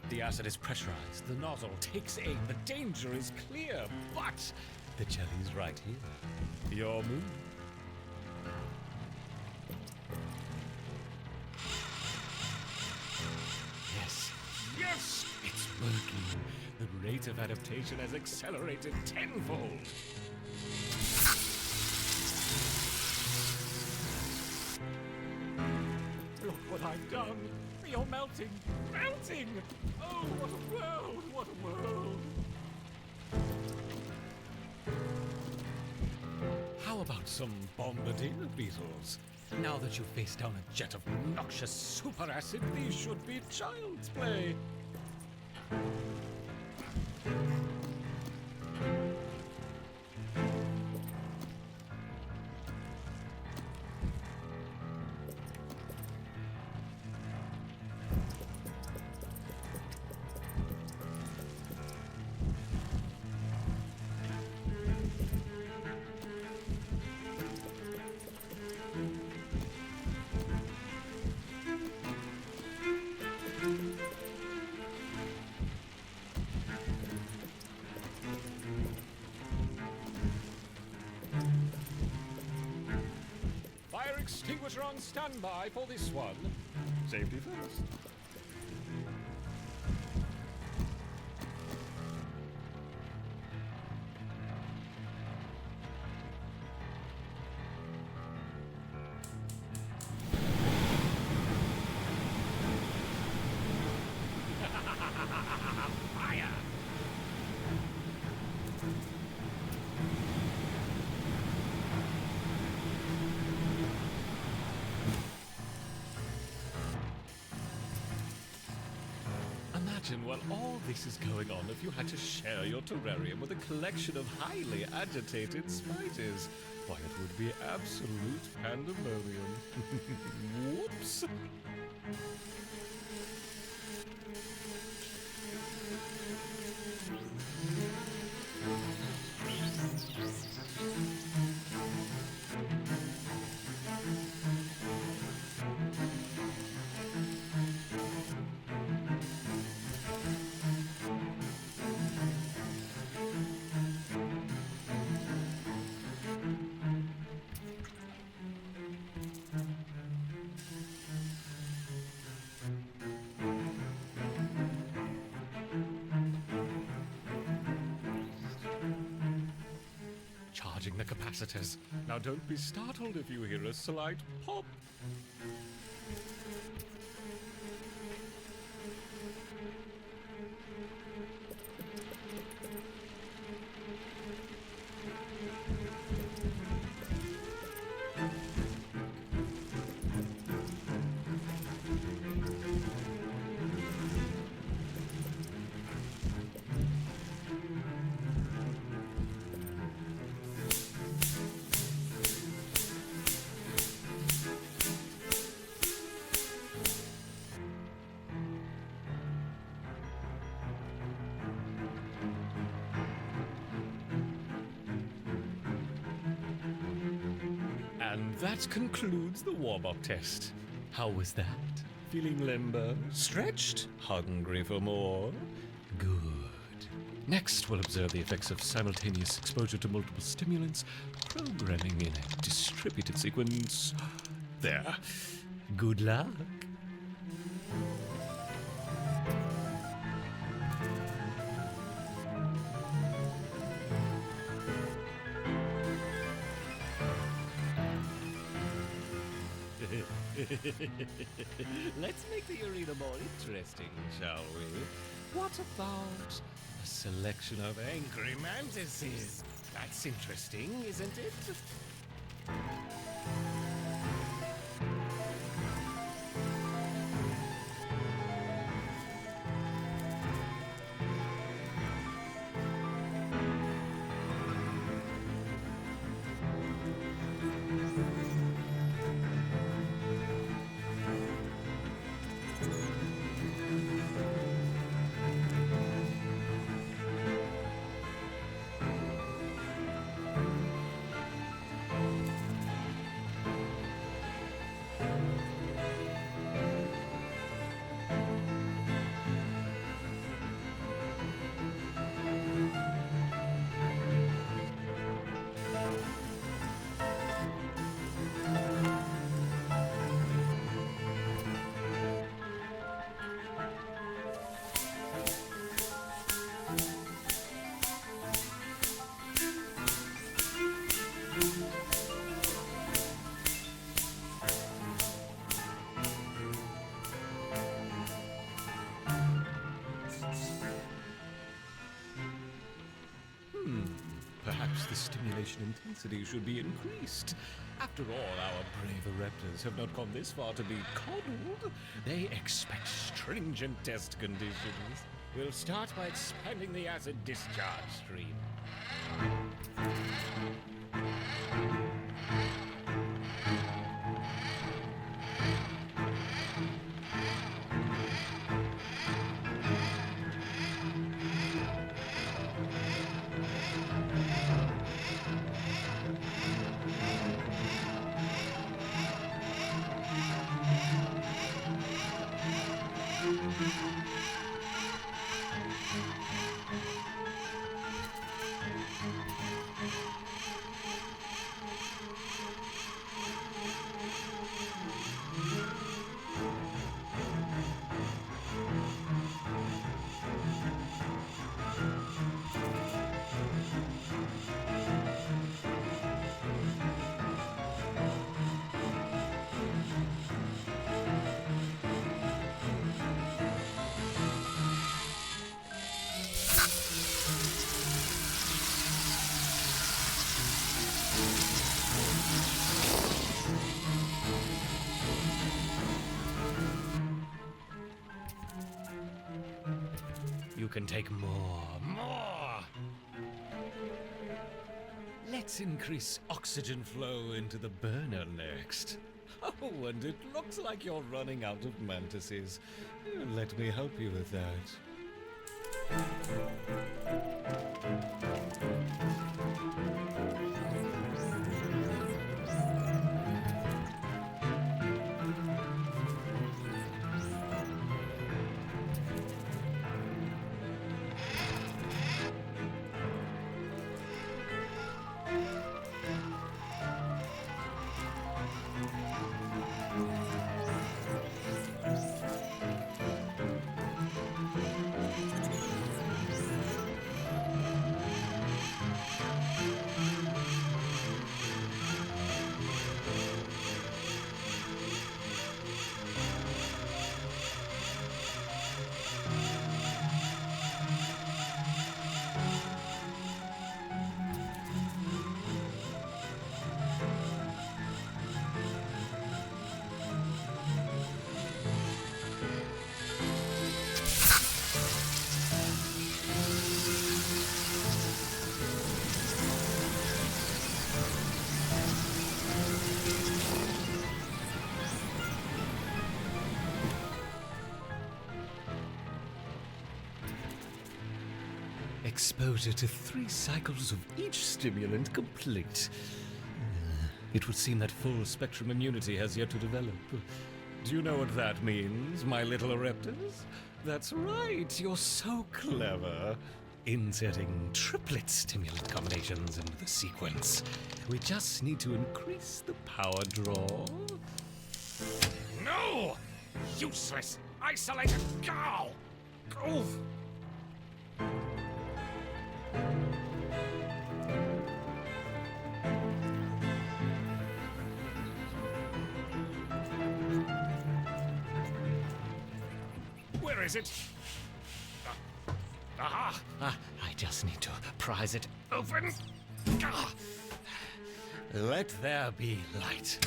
The acid is pressurized, the nozzle takes aim, the danger is clear, but the jelly's right here. Your move. Yes, yes, it's working. The rate of adaptation has accelerated tenfold. Look what I've done. You're melting, melting. Oh, what a world, what a world. How about some bombardier beetles? Now that you've faced down a jet of noxious super acid, these should be child's play. Fire extinguisher on standby for this one. Safety first. imagine while all this is going on if you had to share your terrarium with a collection of highly agitated spiders. Why, it would be absolute pandemonium. Whoops. Charging the capacitors. Now don't be startled if you hear a slight pop. And that concludes the warm-up test. How was that? Feeling limber? Stretched? Hungry for more? Good. Next, we'll observe the effects of simultaneous exposure to multiple stimulants, programming in a distributed sequence. There. Good luck. Let's make the arena more interesting, shall we? What about a selection of angry mantises? That's interesting, isn't it? Perhaps the stimulation intensity should be increased. After all, our brave Ereptors have not gone this far to be coddled. They expect stringent test conditions. We'll start by expanding the acid discharge stream. you can take more. Let's increase oxygen flow into the burner next. Oh, and it looks like you're running out of mantises. Let me help you with that. Exposure to 3 cycles of each stimulant complete. It would seem that full spectrum immunity has yet to develop. Do you know what that means, my little Ereptors? That's right, you're so clever. Inserting triplet stimulant combinations into the sequence. We just need to increase the power draw. No! Useless! Isolated! Go! Oof! Where is it? Aha! I just need to prise it open. Let there be light.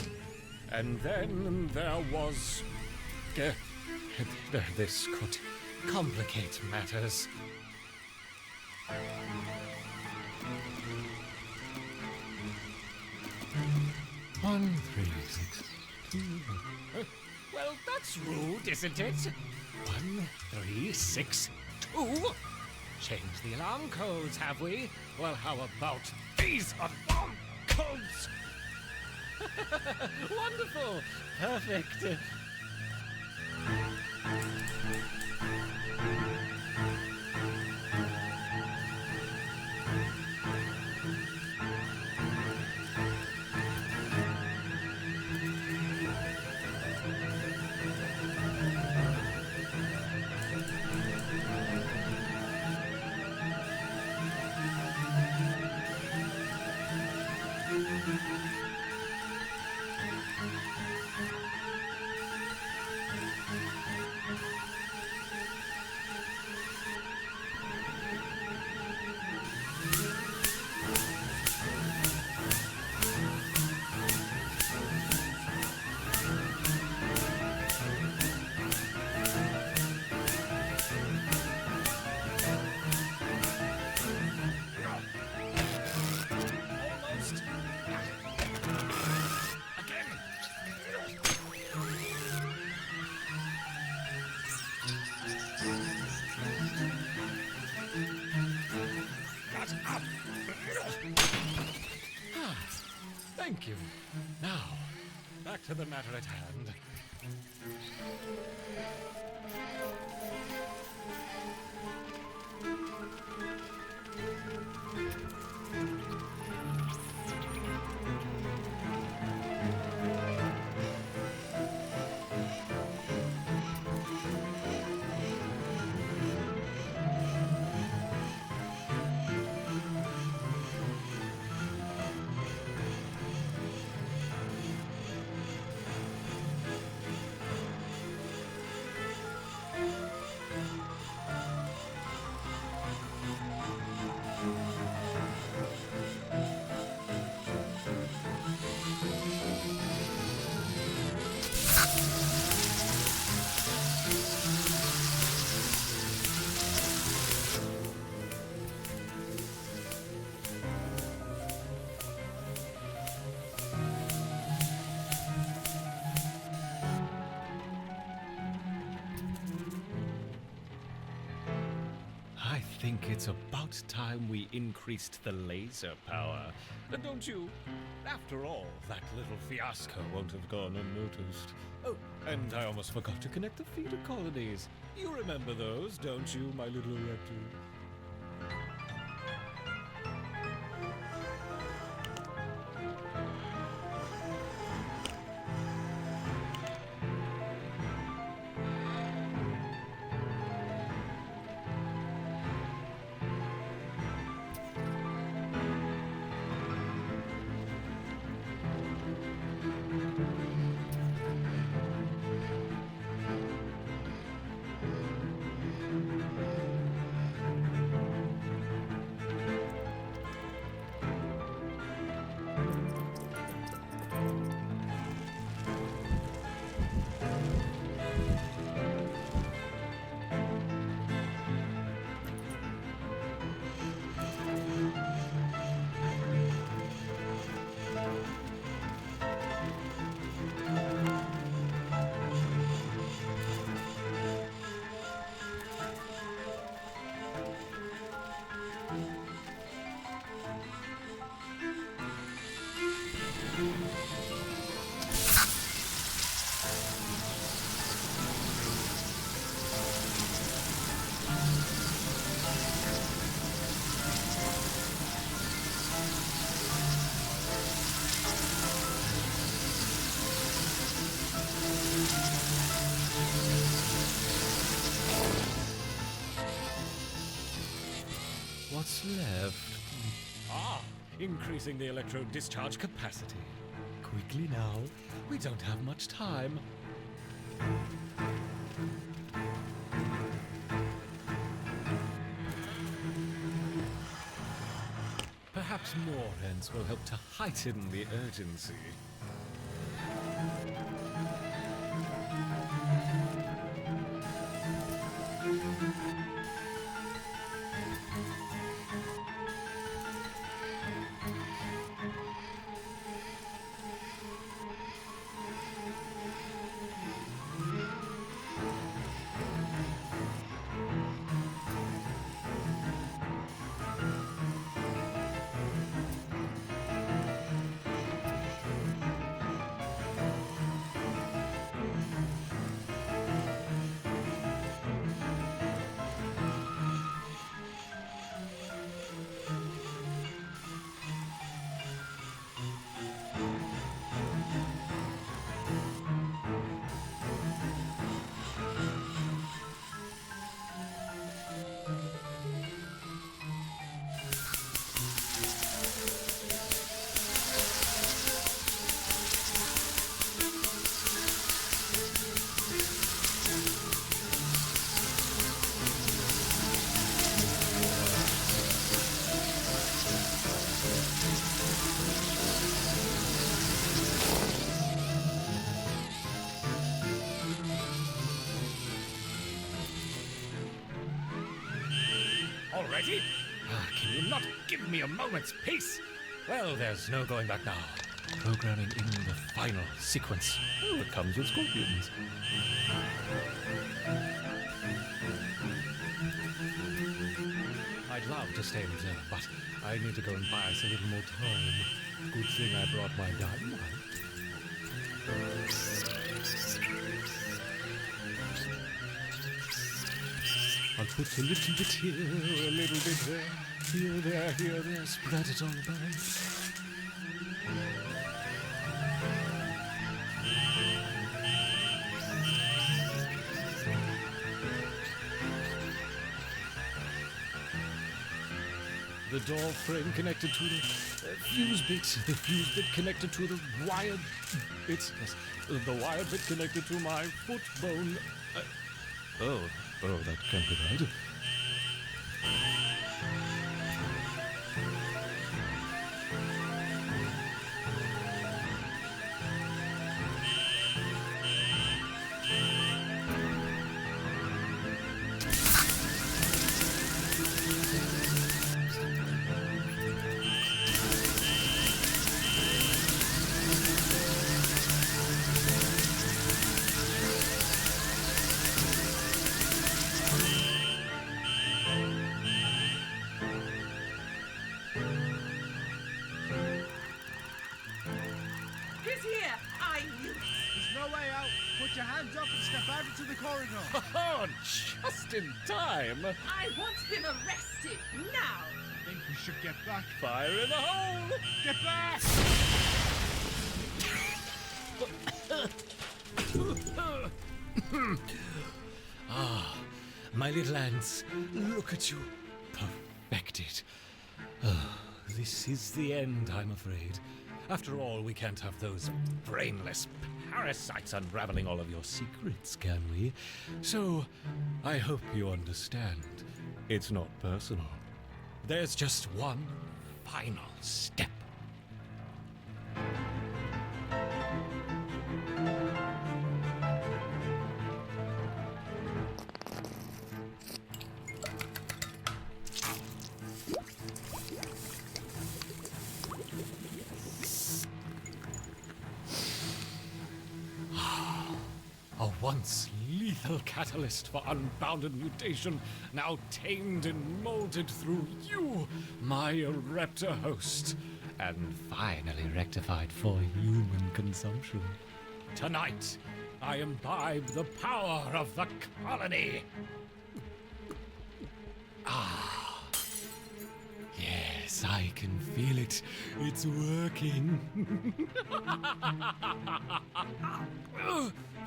And then there was... this could complicate matters. 1, 3, 6, 2... well, that's rude, isn't it? 1, 3, 6, 2... Change the alarm codes, have we? Well, how about these alarm codes? Wonderful! Perfect! Thank you. Now, back to the matter at hand. think it's about time we increased the laser power. Don't you? After all, that little fiasco won't have gone unnoticed. Oh, and I almost forgot to connect the feeder colonies. You remember those, don't you, my little erector? What's left? Increasing the electrode discharge capacity. Quickly now. We don't have much time. Perhaps more ends will help to heighten the urgency. Already? Can you not give me a moment's peace? Well, there's no going back now. Programming in the final sequence. Oh, it comes with scorpions. I'd love to stay and observe, but I need to go and buy us a little more time. Good thing I brought my dynamite. I'll put a little bit here, a little bit there, here, there, spread it all about. The door frame connected to the fuse bit connected to the wired bits, yes, the wired bit connected to my foot bone. Oh, that can't be right. the corridor! Oh, just in time. I want him arrested now. I think we should get back. Fire in the hole. Get back! My little ants, look at you. Perfected. Oh, this is the end, I'm afraid. After all, we can't have those brainless parasites unraveling all of your secrets, can we? So, I hope you understand. It's not personal. There's just one final step. A once lethal catalyst for unbounded mutation, now tamed and molded through you, my Raptor host, and finally rectified for human consumption. Tonight, I imbibe the power of the colony. Yes, I can feel it. It's working.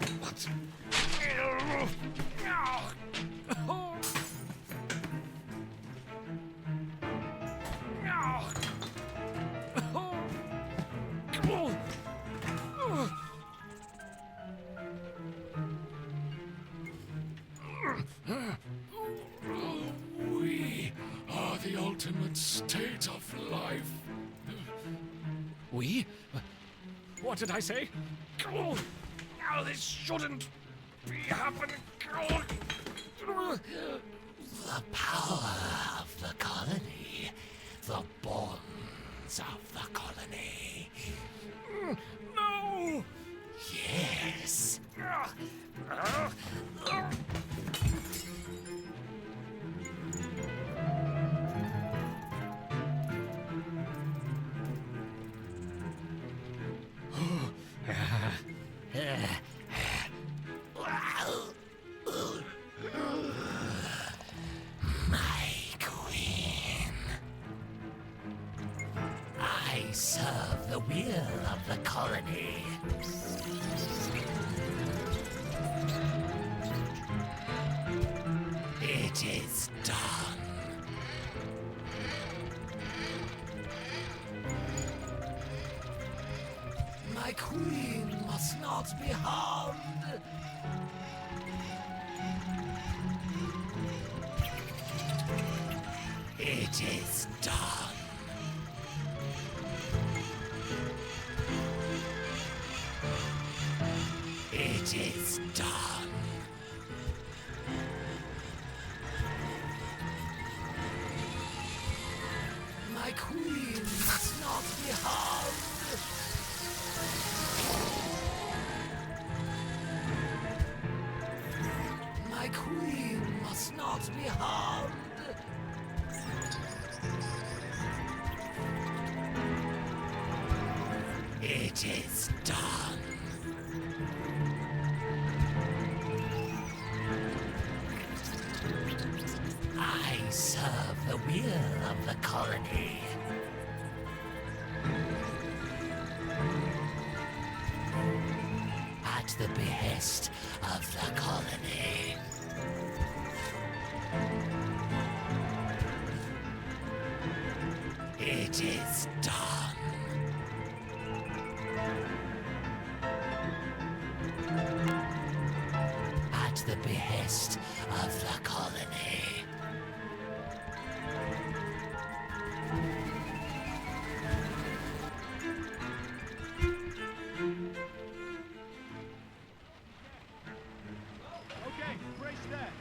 What? We are the ultimate state of life. We? What did I say? Oh, this shouldn't be happening. The power of the colony. The bonds of the colony. No! Yes. My queen. I serve the will of the colony. It is done. My queen must not be harmed. It is done. It is done. My queen must not be harmed. My queen must not be harmed. It is done. I serve the will of the colony. At the behest of the colony. It is done. At the behest of the colony. Okay, brace there.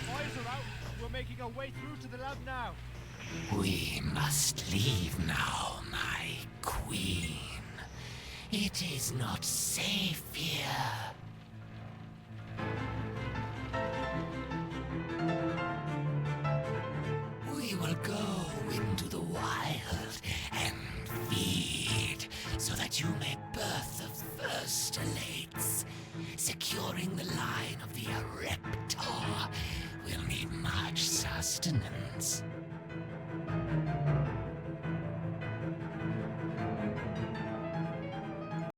Fires are out. We're making our way through to the lab now. We must leave now, my queen. It is not safe here. We will go into the wild and feed so that you may birth the first elates. Securing the line of the Erector will need much sustenance.